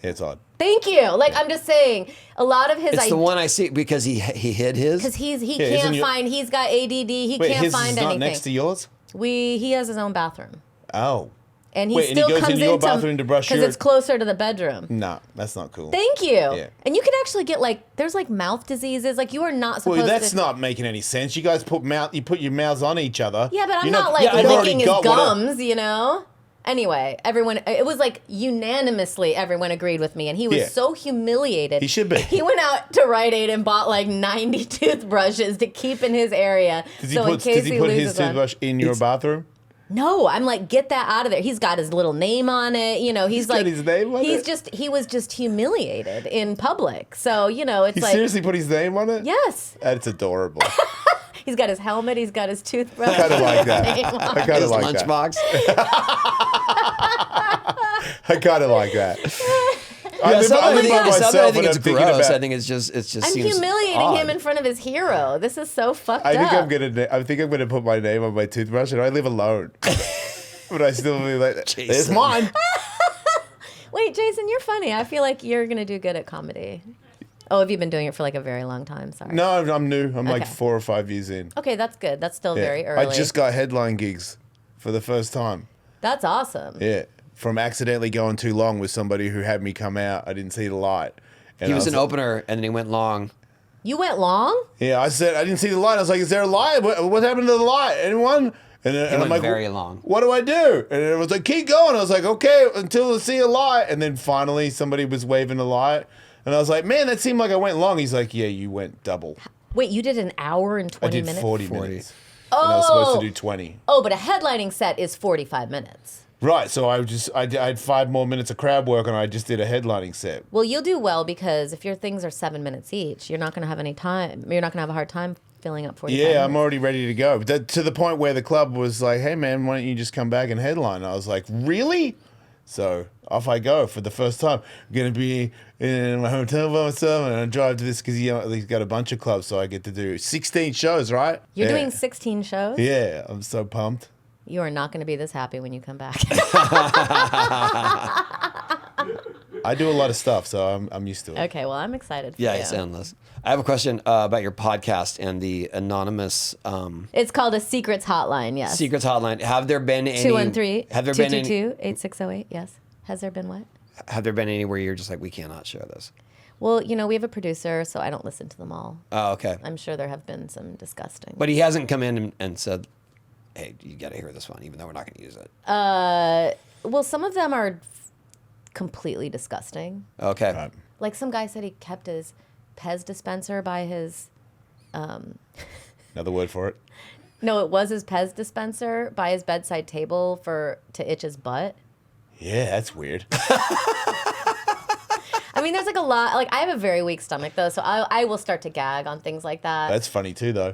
It's odd. Thank you. Like, I'm just saying, a lot of his It's the one I see because he hid his. because he isn't can't your- find. He's got ADD. He Wait, can't his find is not anything. next to yours? He has his own bathroom. Oh. And he Wait, and still he goes comes into your bathroom to brush because your... it's closer to the bedroom. No, that's not cool. Thank you. Yeah. And you could actually get there's mouth diseases. You are not supposed Well, to. that's not making any sense. You guys put your mouths on each other. Yeah, but I'm You're not I've already licking his got gums, Anyway, it was unanimously everyone agreed with me, and he was so humiliated. He should be. He went out to Rite Aid and bought 90 toothbrushes to keep in his area. Does he put his toothbrush in your bathroom? No, I'm get that out of there. He's got his little name on it. He's got his name on it? He was just humiliated in public. So, it's He seriously put his name on it? Yes. That's adorable. He's got his helmet. He's got his toothbrush. I kind of like that. I kind of like that. Lunchbox. I kind of like that. I live by myself think and it's I'm thinking gross. about... I think it's just I'm seems humiliating odd. him in front of his hero. This is so fucked I up. think I'm gonna put my name on my toothbrush, and I live alone. But I still be like, Jason. it's mine. Wait, Jason, you're funny. I feel like you're gonna do good at comedy. Oh, have you been doing it for a very long time? Sorry. No, I'm new. I'm Okay. 4 or 5 years in. Okay, that's good. That's still Yeah. very early. I just got headline gigs for the first time. That's awesome. Yeah. From accidentally going too long with somebody who had me come out. I didn't see the light. And He I was an like- opener, and then he went long. You went long? Yeah, I said, I didn't see the light. I was like, is there a light? What happened to the light? Anyone? And then went I'm like, very long. What do I do? And it was like, keep going. I was like, okay, until I see a light. And then finally somebody was waving a light. And I was like, man, that seemed like I went long. He's like, yeah, you went double. Wait, you did an hour and 20 I did minutes? 40 minutes. And I was supposed to do 20. Oh, but a headlining set is 45 minutes. Right, so I had 5 more minutes of crowd work and I just did a headlining set. Well, you'll do well because if your things are 7 minutes each, you're not going to have any time. You're not going to have a hard time filling up 45 minutes. Yeah, I'm already ready to go. To the point where the club was like, hey man, why don't you just come back and headline? I was like, really? So off I go for the first time. I'm going to be in my hotel by myself and I drive to this because he's got a bunch of clubs, so I get to do 16 shows, right? You're Yeah. doing 16 shows? Yeah, I'm so pumped. You are not going to be this happy when you come back. I do a lot of stuff, so I'm used to it. Okay, well, I'm excited for Yeah, you. it's endless. I have a question about your podcast and the anonymous It's called a Secrets Hotline, yes. secrets hotline. Have there been any? 213 Have there been any? 222-8608, yes. Has there been what? Have there been any where you're just like, we cannot share this? Well, we have a producer, so I don't listen to them all. Oh, okay. I'm sure there have been some disgusting. But he hasn't come in and said, hey, you got to hear this one, even though we're not going to use it. Well, some of them are completely disgusting. Okay. Right. Like some guy said he kept his Pez dispenser by his... Another word for it. No, it was his Pez dispenser by his bedside table to itch his butt. Yeah, that's weird. I mean, there's a lot. I have a very weak stomach, though, so I will start to gag on things like that. That's funny too, though.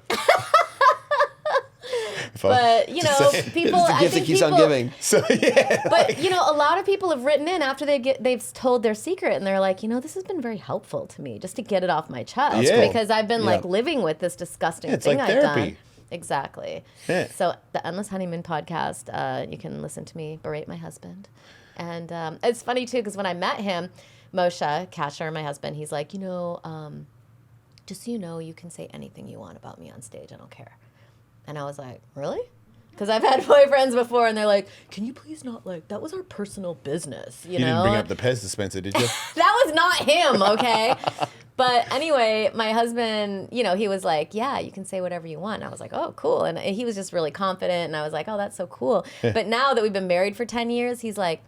But, people... It's the gift that keeps on giving. So, yeah. But, a lot of people have written in after they've told their secret, and they're like, this has been very helpful to me just to get it off my chest. Yeah. Because I've been, living with this disgusting it's thing like I've therapy. done. Exactly. Yeah. So the Endless Honeymoon podcast, you can listen to me berate my husband. And it's funny, too, because when I met him, Moshe Kasher, my husband, he's like, just so you know, you can say anything you want about me on stage. I don't care. And I was like, really? Because I've had boyfriends before, and they're like, can you please not, that was our personal business, you know? didn't bring up the Pez dispenser, did you? That was not him, okay? But anyway, my husband, he was like, yeah, you can say whatever you want. And I was like, oh, cool. And he was just really confident, and I was like, oh, that's so cool. But now that we've been married for 10 years, he's like,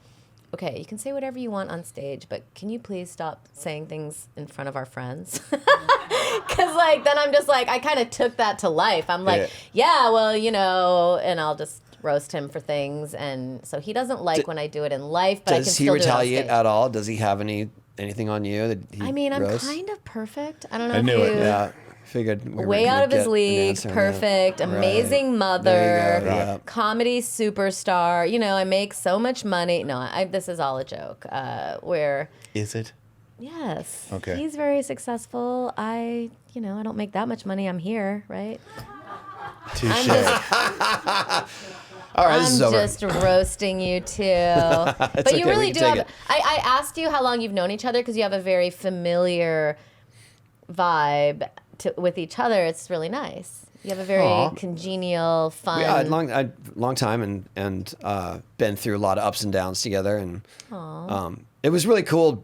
okay, you can say whatever you want on stage, but can you please stop saying things in front of our friends? Because, then I'm just I kind of took that to life. I'm like, yeah, well, and I'll just roast him for things. And so he doesn't like when I do it in life, but I can Does still he do it on retaliate stage. at all? Does he have anything on you that he I mean, I'm roasts? kind of perfect. I don't know I if knew you... it. Yeah. Figured we were Way gonna out of his get an league, answer on perfect, that. amazing Right. mother, There you go, yeah. comedy superstar. I make so much money. No, this is all a joke. Where, Is it? yes, Okay. he's very successful. I don't make that much money. I'm here, right? Touche. I'm just, All right, this is I'm over. just roasting you too. But okay, you we really can do take have. it. I asked you how long you've known each other because you have a very familiar vibe with each other. It's really nice. You have a very congenial, fun. Yeah, long time and been through a lot of ups and downs together, and it was really cool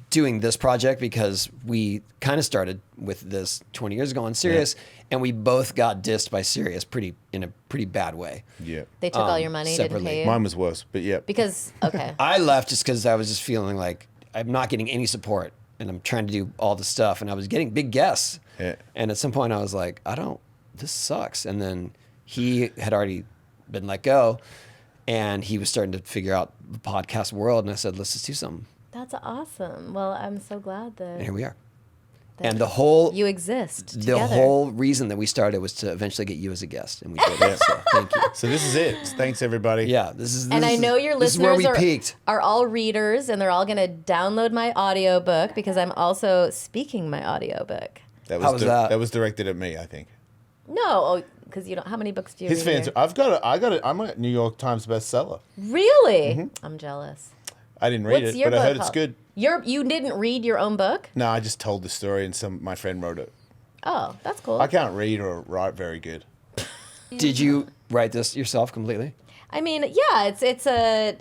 doing this project because we kind of started with this 20 years ago on Sirius, and we both got dissed by Sirius in a pretty bad way. Yeah. They took all your money, didn't pay you? Mine was worse, but yeah. Because, okay. I left just because I was just feeling like I'm not getting any support, and I'm trying to do all the stuff, and I was getting big guests. Yeah. And at some point I was like, this sucks. And then he had already been let go, and he was starting to figure out the podcast world, and I said, let's just do something. That's awesome. Well, I'm so glad that And here we are. And the whole you exist the together. whole reason that we started was to eventually get you as a guest, and we did it. So thank you. So this is it. Thanks, everybody. Yeah, this is. And I know your this is where listeners we peaked. are all readers, and they're all going to download my audiobook because I'm also speaking my audiobook. How was that? That was directed at me, I think. No, because you don't. How many books do you His read? fans. Here? I'm a New York Times bestseller. Really? I'm jealous. I didn't read What's it, your but I book heard it's called? good. You didn't read your own book? No, I just told the story, and my friend wrote it. Oh, that's cool. I can't read or write very good. Did you write this yourself completely? I mean, yeah,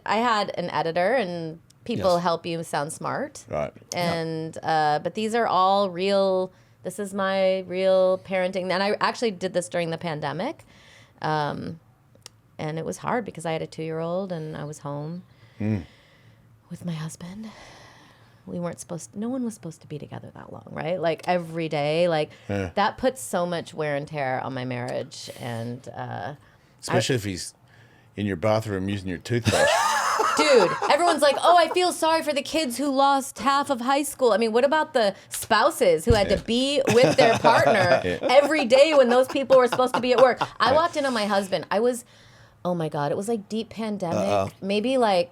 I had an editor, and people Yes. help you sound smart. Right. And but these are all real. This is my real parenting. And I actually did this during the pandemic, and it was hard because I had a 2-year-old and I was home with my husband. No one was supposed to be together that long, right? Like every day, that puts so much wear and tear on my marriage. And Especially if he's in your bathroom using your toothbrush. dude, everyone's like, oh, I feel sorry for the kids who lost half of high school. I mean, what about the spouses who had to be with their partner every day when those people were supposed to be at work? I walked in on my husband. Oh my God, it was like deep pandemic, maybe like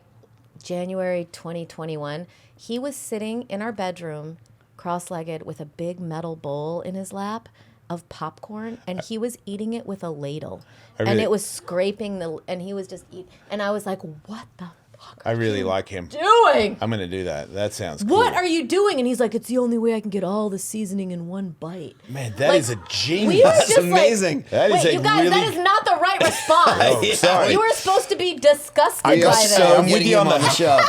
January 2021. He was sitting in our bedroom, cross-legged, with a big metal bowl in his lap of popcorn, and he was eating it with a ladle. And it was scraping and he was just eating. And I was like, what the fuck I really like him. doing? I'm going to do that. That sounds cool. What are you doing? And he's like, it's the only way I can get all the seasoning in one bite. Man, that is a We genius. were That's just amazing. That is Wait, a you guys, really... that is not the right response. Oh, sorry. You were supposed to be disgusted by You're this. so I'm with getting you him on on the- the show.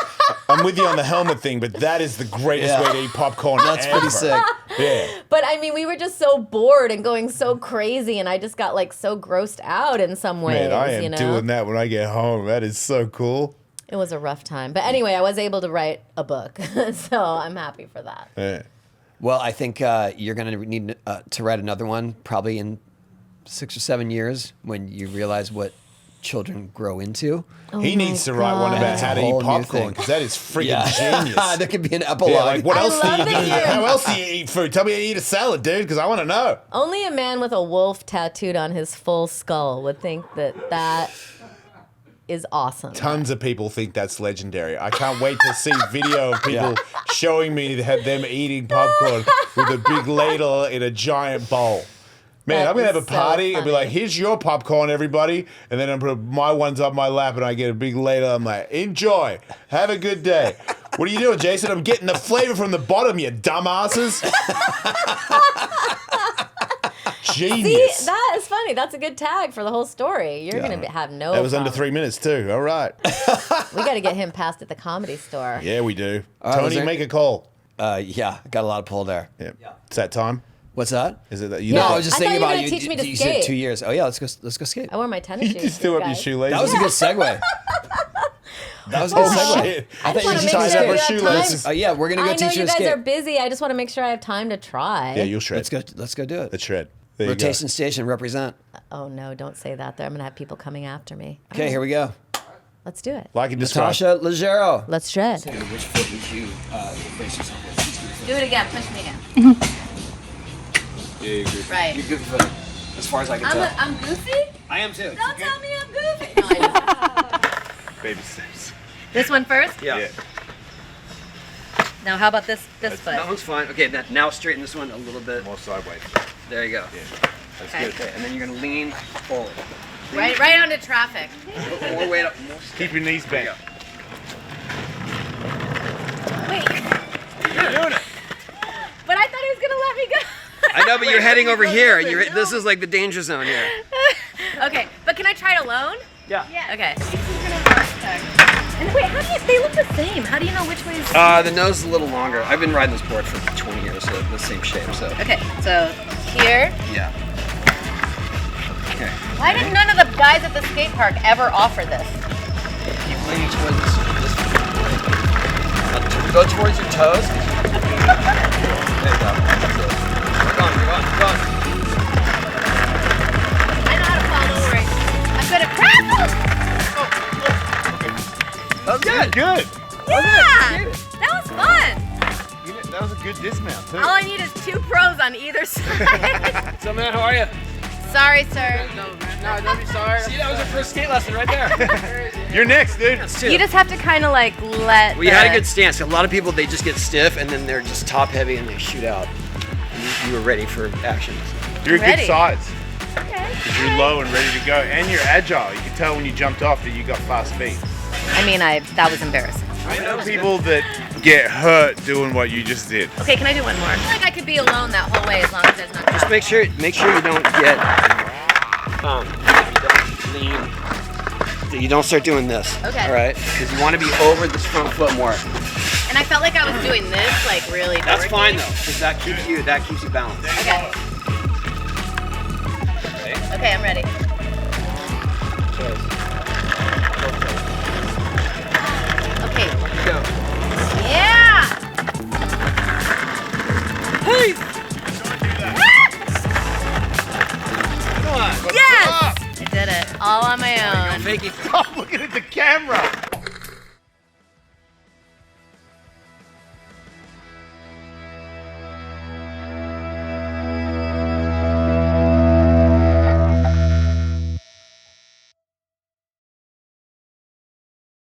I'm with you on the helmet thing, but that is the greatest Yeah. way to eat popcorn That's ever. pretty sick. Yeah. But I mean, we were just so bored and going so crazy, and I just got like so grossed out in some ways. Man, I am you know? doing that when I get home. That is so cool. It was a rough time. But anyway, I was able to write a book. So I'm happy for that. Yeah. Well, I think you're going to need to write another one probably in 6 or 7 years when you realize what children grow into. He needs to write one about That's a how to whole eat new popcorn thing. because that is freaking genius. There could be an epilogue. Yeah, like what I else do love you do? that you're- How else do you eat food? Tell me how to eat a salad, dude, because I want to know. Only a man with a wolf tattooed on his full skull would think that is awesome. Tons of people think that's legendary. I can't wait to see video of people showing me them eating popcorn with a big ladle in a giant bowl. Man, That I'm going to is have a so party and be like, funny. here's your popcorn, everybody. And then I'm put my one's on my lap and I get a big ladle. I'm like, enjoy. Have a good day. What are you doing, Jason? I'm getting the flavor from the bottom, you dumbasses. See, Genius. that is funny. That's a good tag for the whole story. You're going to have no That was under problem. 3 minutes, too. All right. We got to get him passed at the Comedy Store. Yeah, we do. All right, was Tony, there- make a call. Yeah, got a lot of pull there. Yeah. It's that time. What's that? Is it that you No, Yeah. I was just I thinking thought you were about gonna teach me to you said skate. 2 years. Oh yeah, let's go skate. I wore my tennis You shoes. just threw up your guys. shoelaces. That was a good segue. That was a good Oh, segue. shit. I just want to you make tied sure up you her have shoelaces. time. Yeah, we're gonna go I know teach you you to guys skate. are busy. I just want to make sure I have time to try. Yeah, you'll shred. Let's go do it. Let's shred. There you Rotation station represent. Oh no, don't say that. I'm gonna have people coming after me. Okay, here we go. Let's do it. go. Like and describe. Natasha Leggero. Let's shred. Which foot would you brace yourself with? Do it again. Push me again. Yeah, you're good. Right. You're good foot. As far as I can tell. I'm goofy. I am too. Don't tell me I'm goofy. No, I Baby steps. this one first. Yeah. Now, how about this foot? That one's fine. Okay, now straighten this one a little bit. More sideways. There you go. That's Okay. good. Okay, and then you're gonna lean forward. Right onto traffic. More weight up. More Keep your knees bent. Wait, You're doing it. but I thought he was gonna let me go. I know, but you're heading over here. This is like the danger zone here. Okay, but can I try it alone? Yeah. Okay. And wait, they look the same. How do you know which way is? The nose is a little longer. I've been riding this board for 20 years, so the same shape. So. Okay, so here. Yeah. Okay. Why did none of the guys at the skate park ever offer this? Keep leaning towards this. Go towards your toes. There you go. We're going. I know how to fall, don't worry. I'm good at grapples! That was good. Good. Yeah! That was fun! That was a good dismount too. All I need is 2 pros on either side. So, man, how are you? Sorry, sir. No, don't be sorry. See, that was our first skate lesson right there. You're next, dude. You just have to kind of like let. Well, you had a good stance. A lot of people, they just get stiff and then they're just top heavy and they shoot out. And you were ready for action. You're a Ready. good size. Okay. Because you're low and ready to go, and you're agile. You can tell when you jumped off that you got fast feet. I mean, that was embarrassing. I know people that get hurt doing what you just did. Okay, can I do one more? I feel like I could be alone that whole way as long as there's not. Just make sure you don't get, you don't start doing this. Okay. All right? Because you want to be over this front foot more. And I felt like I was doing this, like really. That's dorky. fine though, because that keeps you balanced. Okay. Okay, I'm ready. Okay. Go. Yeah. Hey! Come on. Yes. I did it all on my own. Fakey. Oh, look at the camera.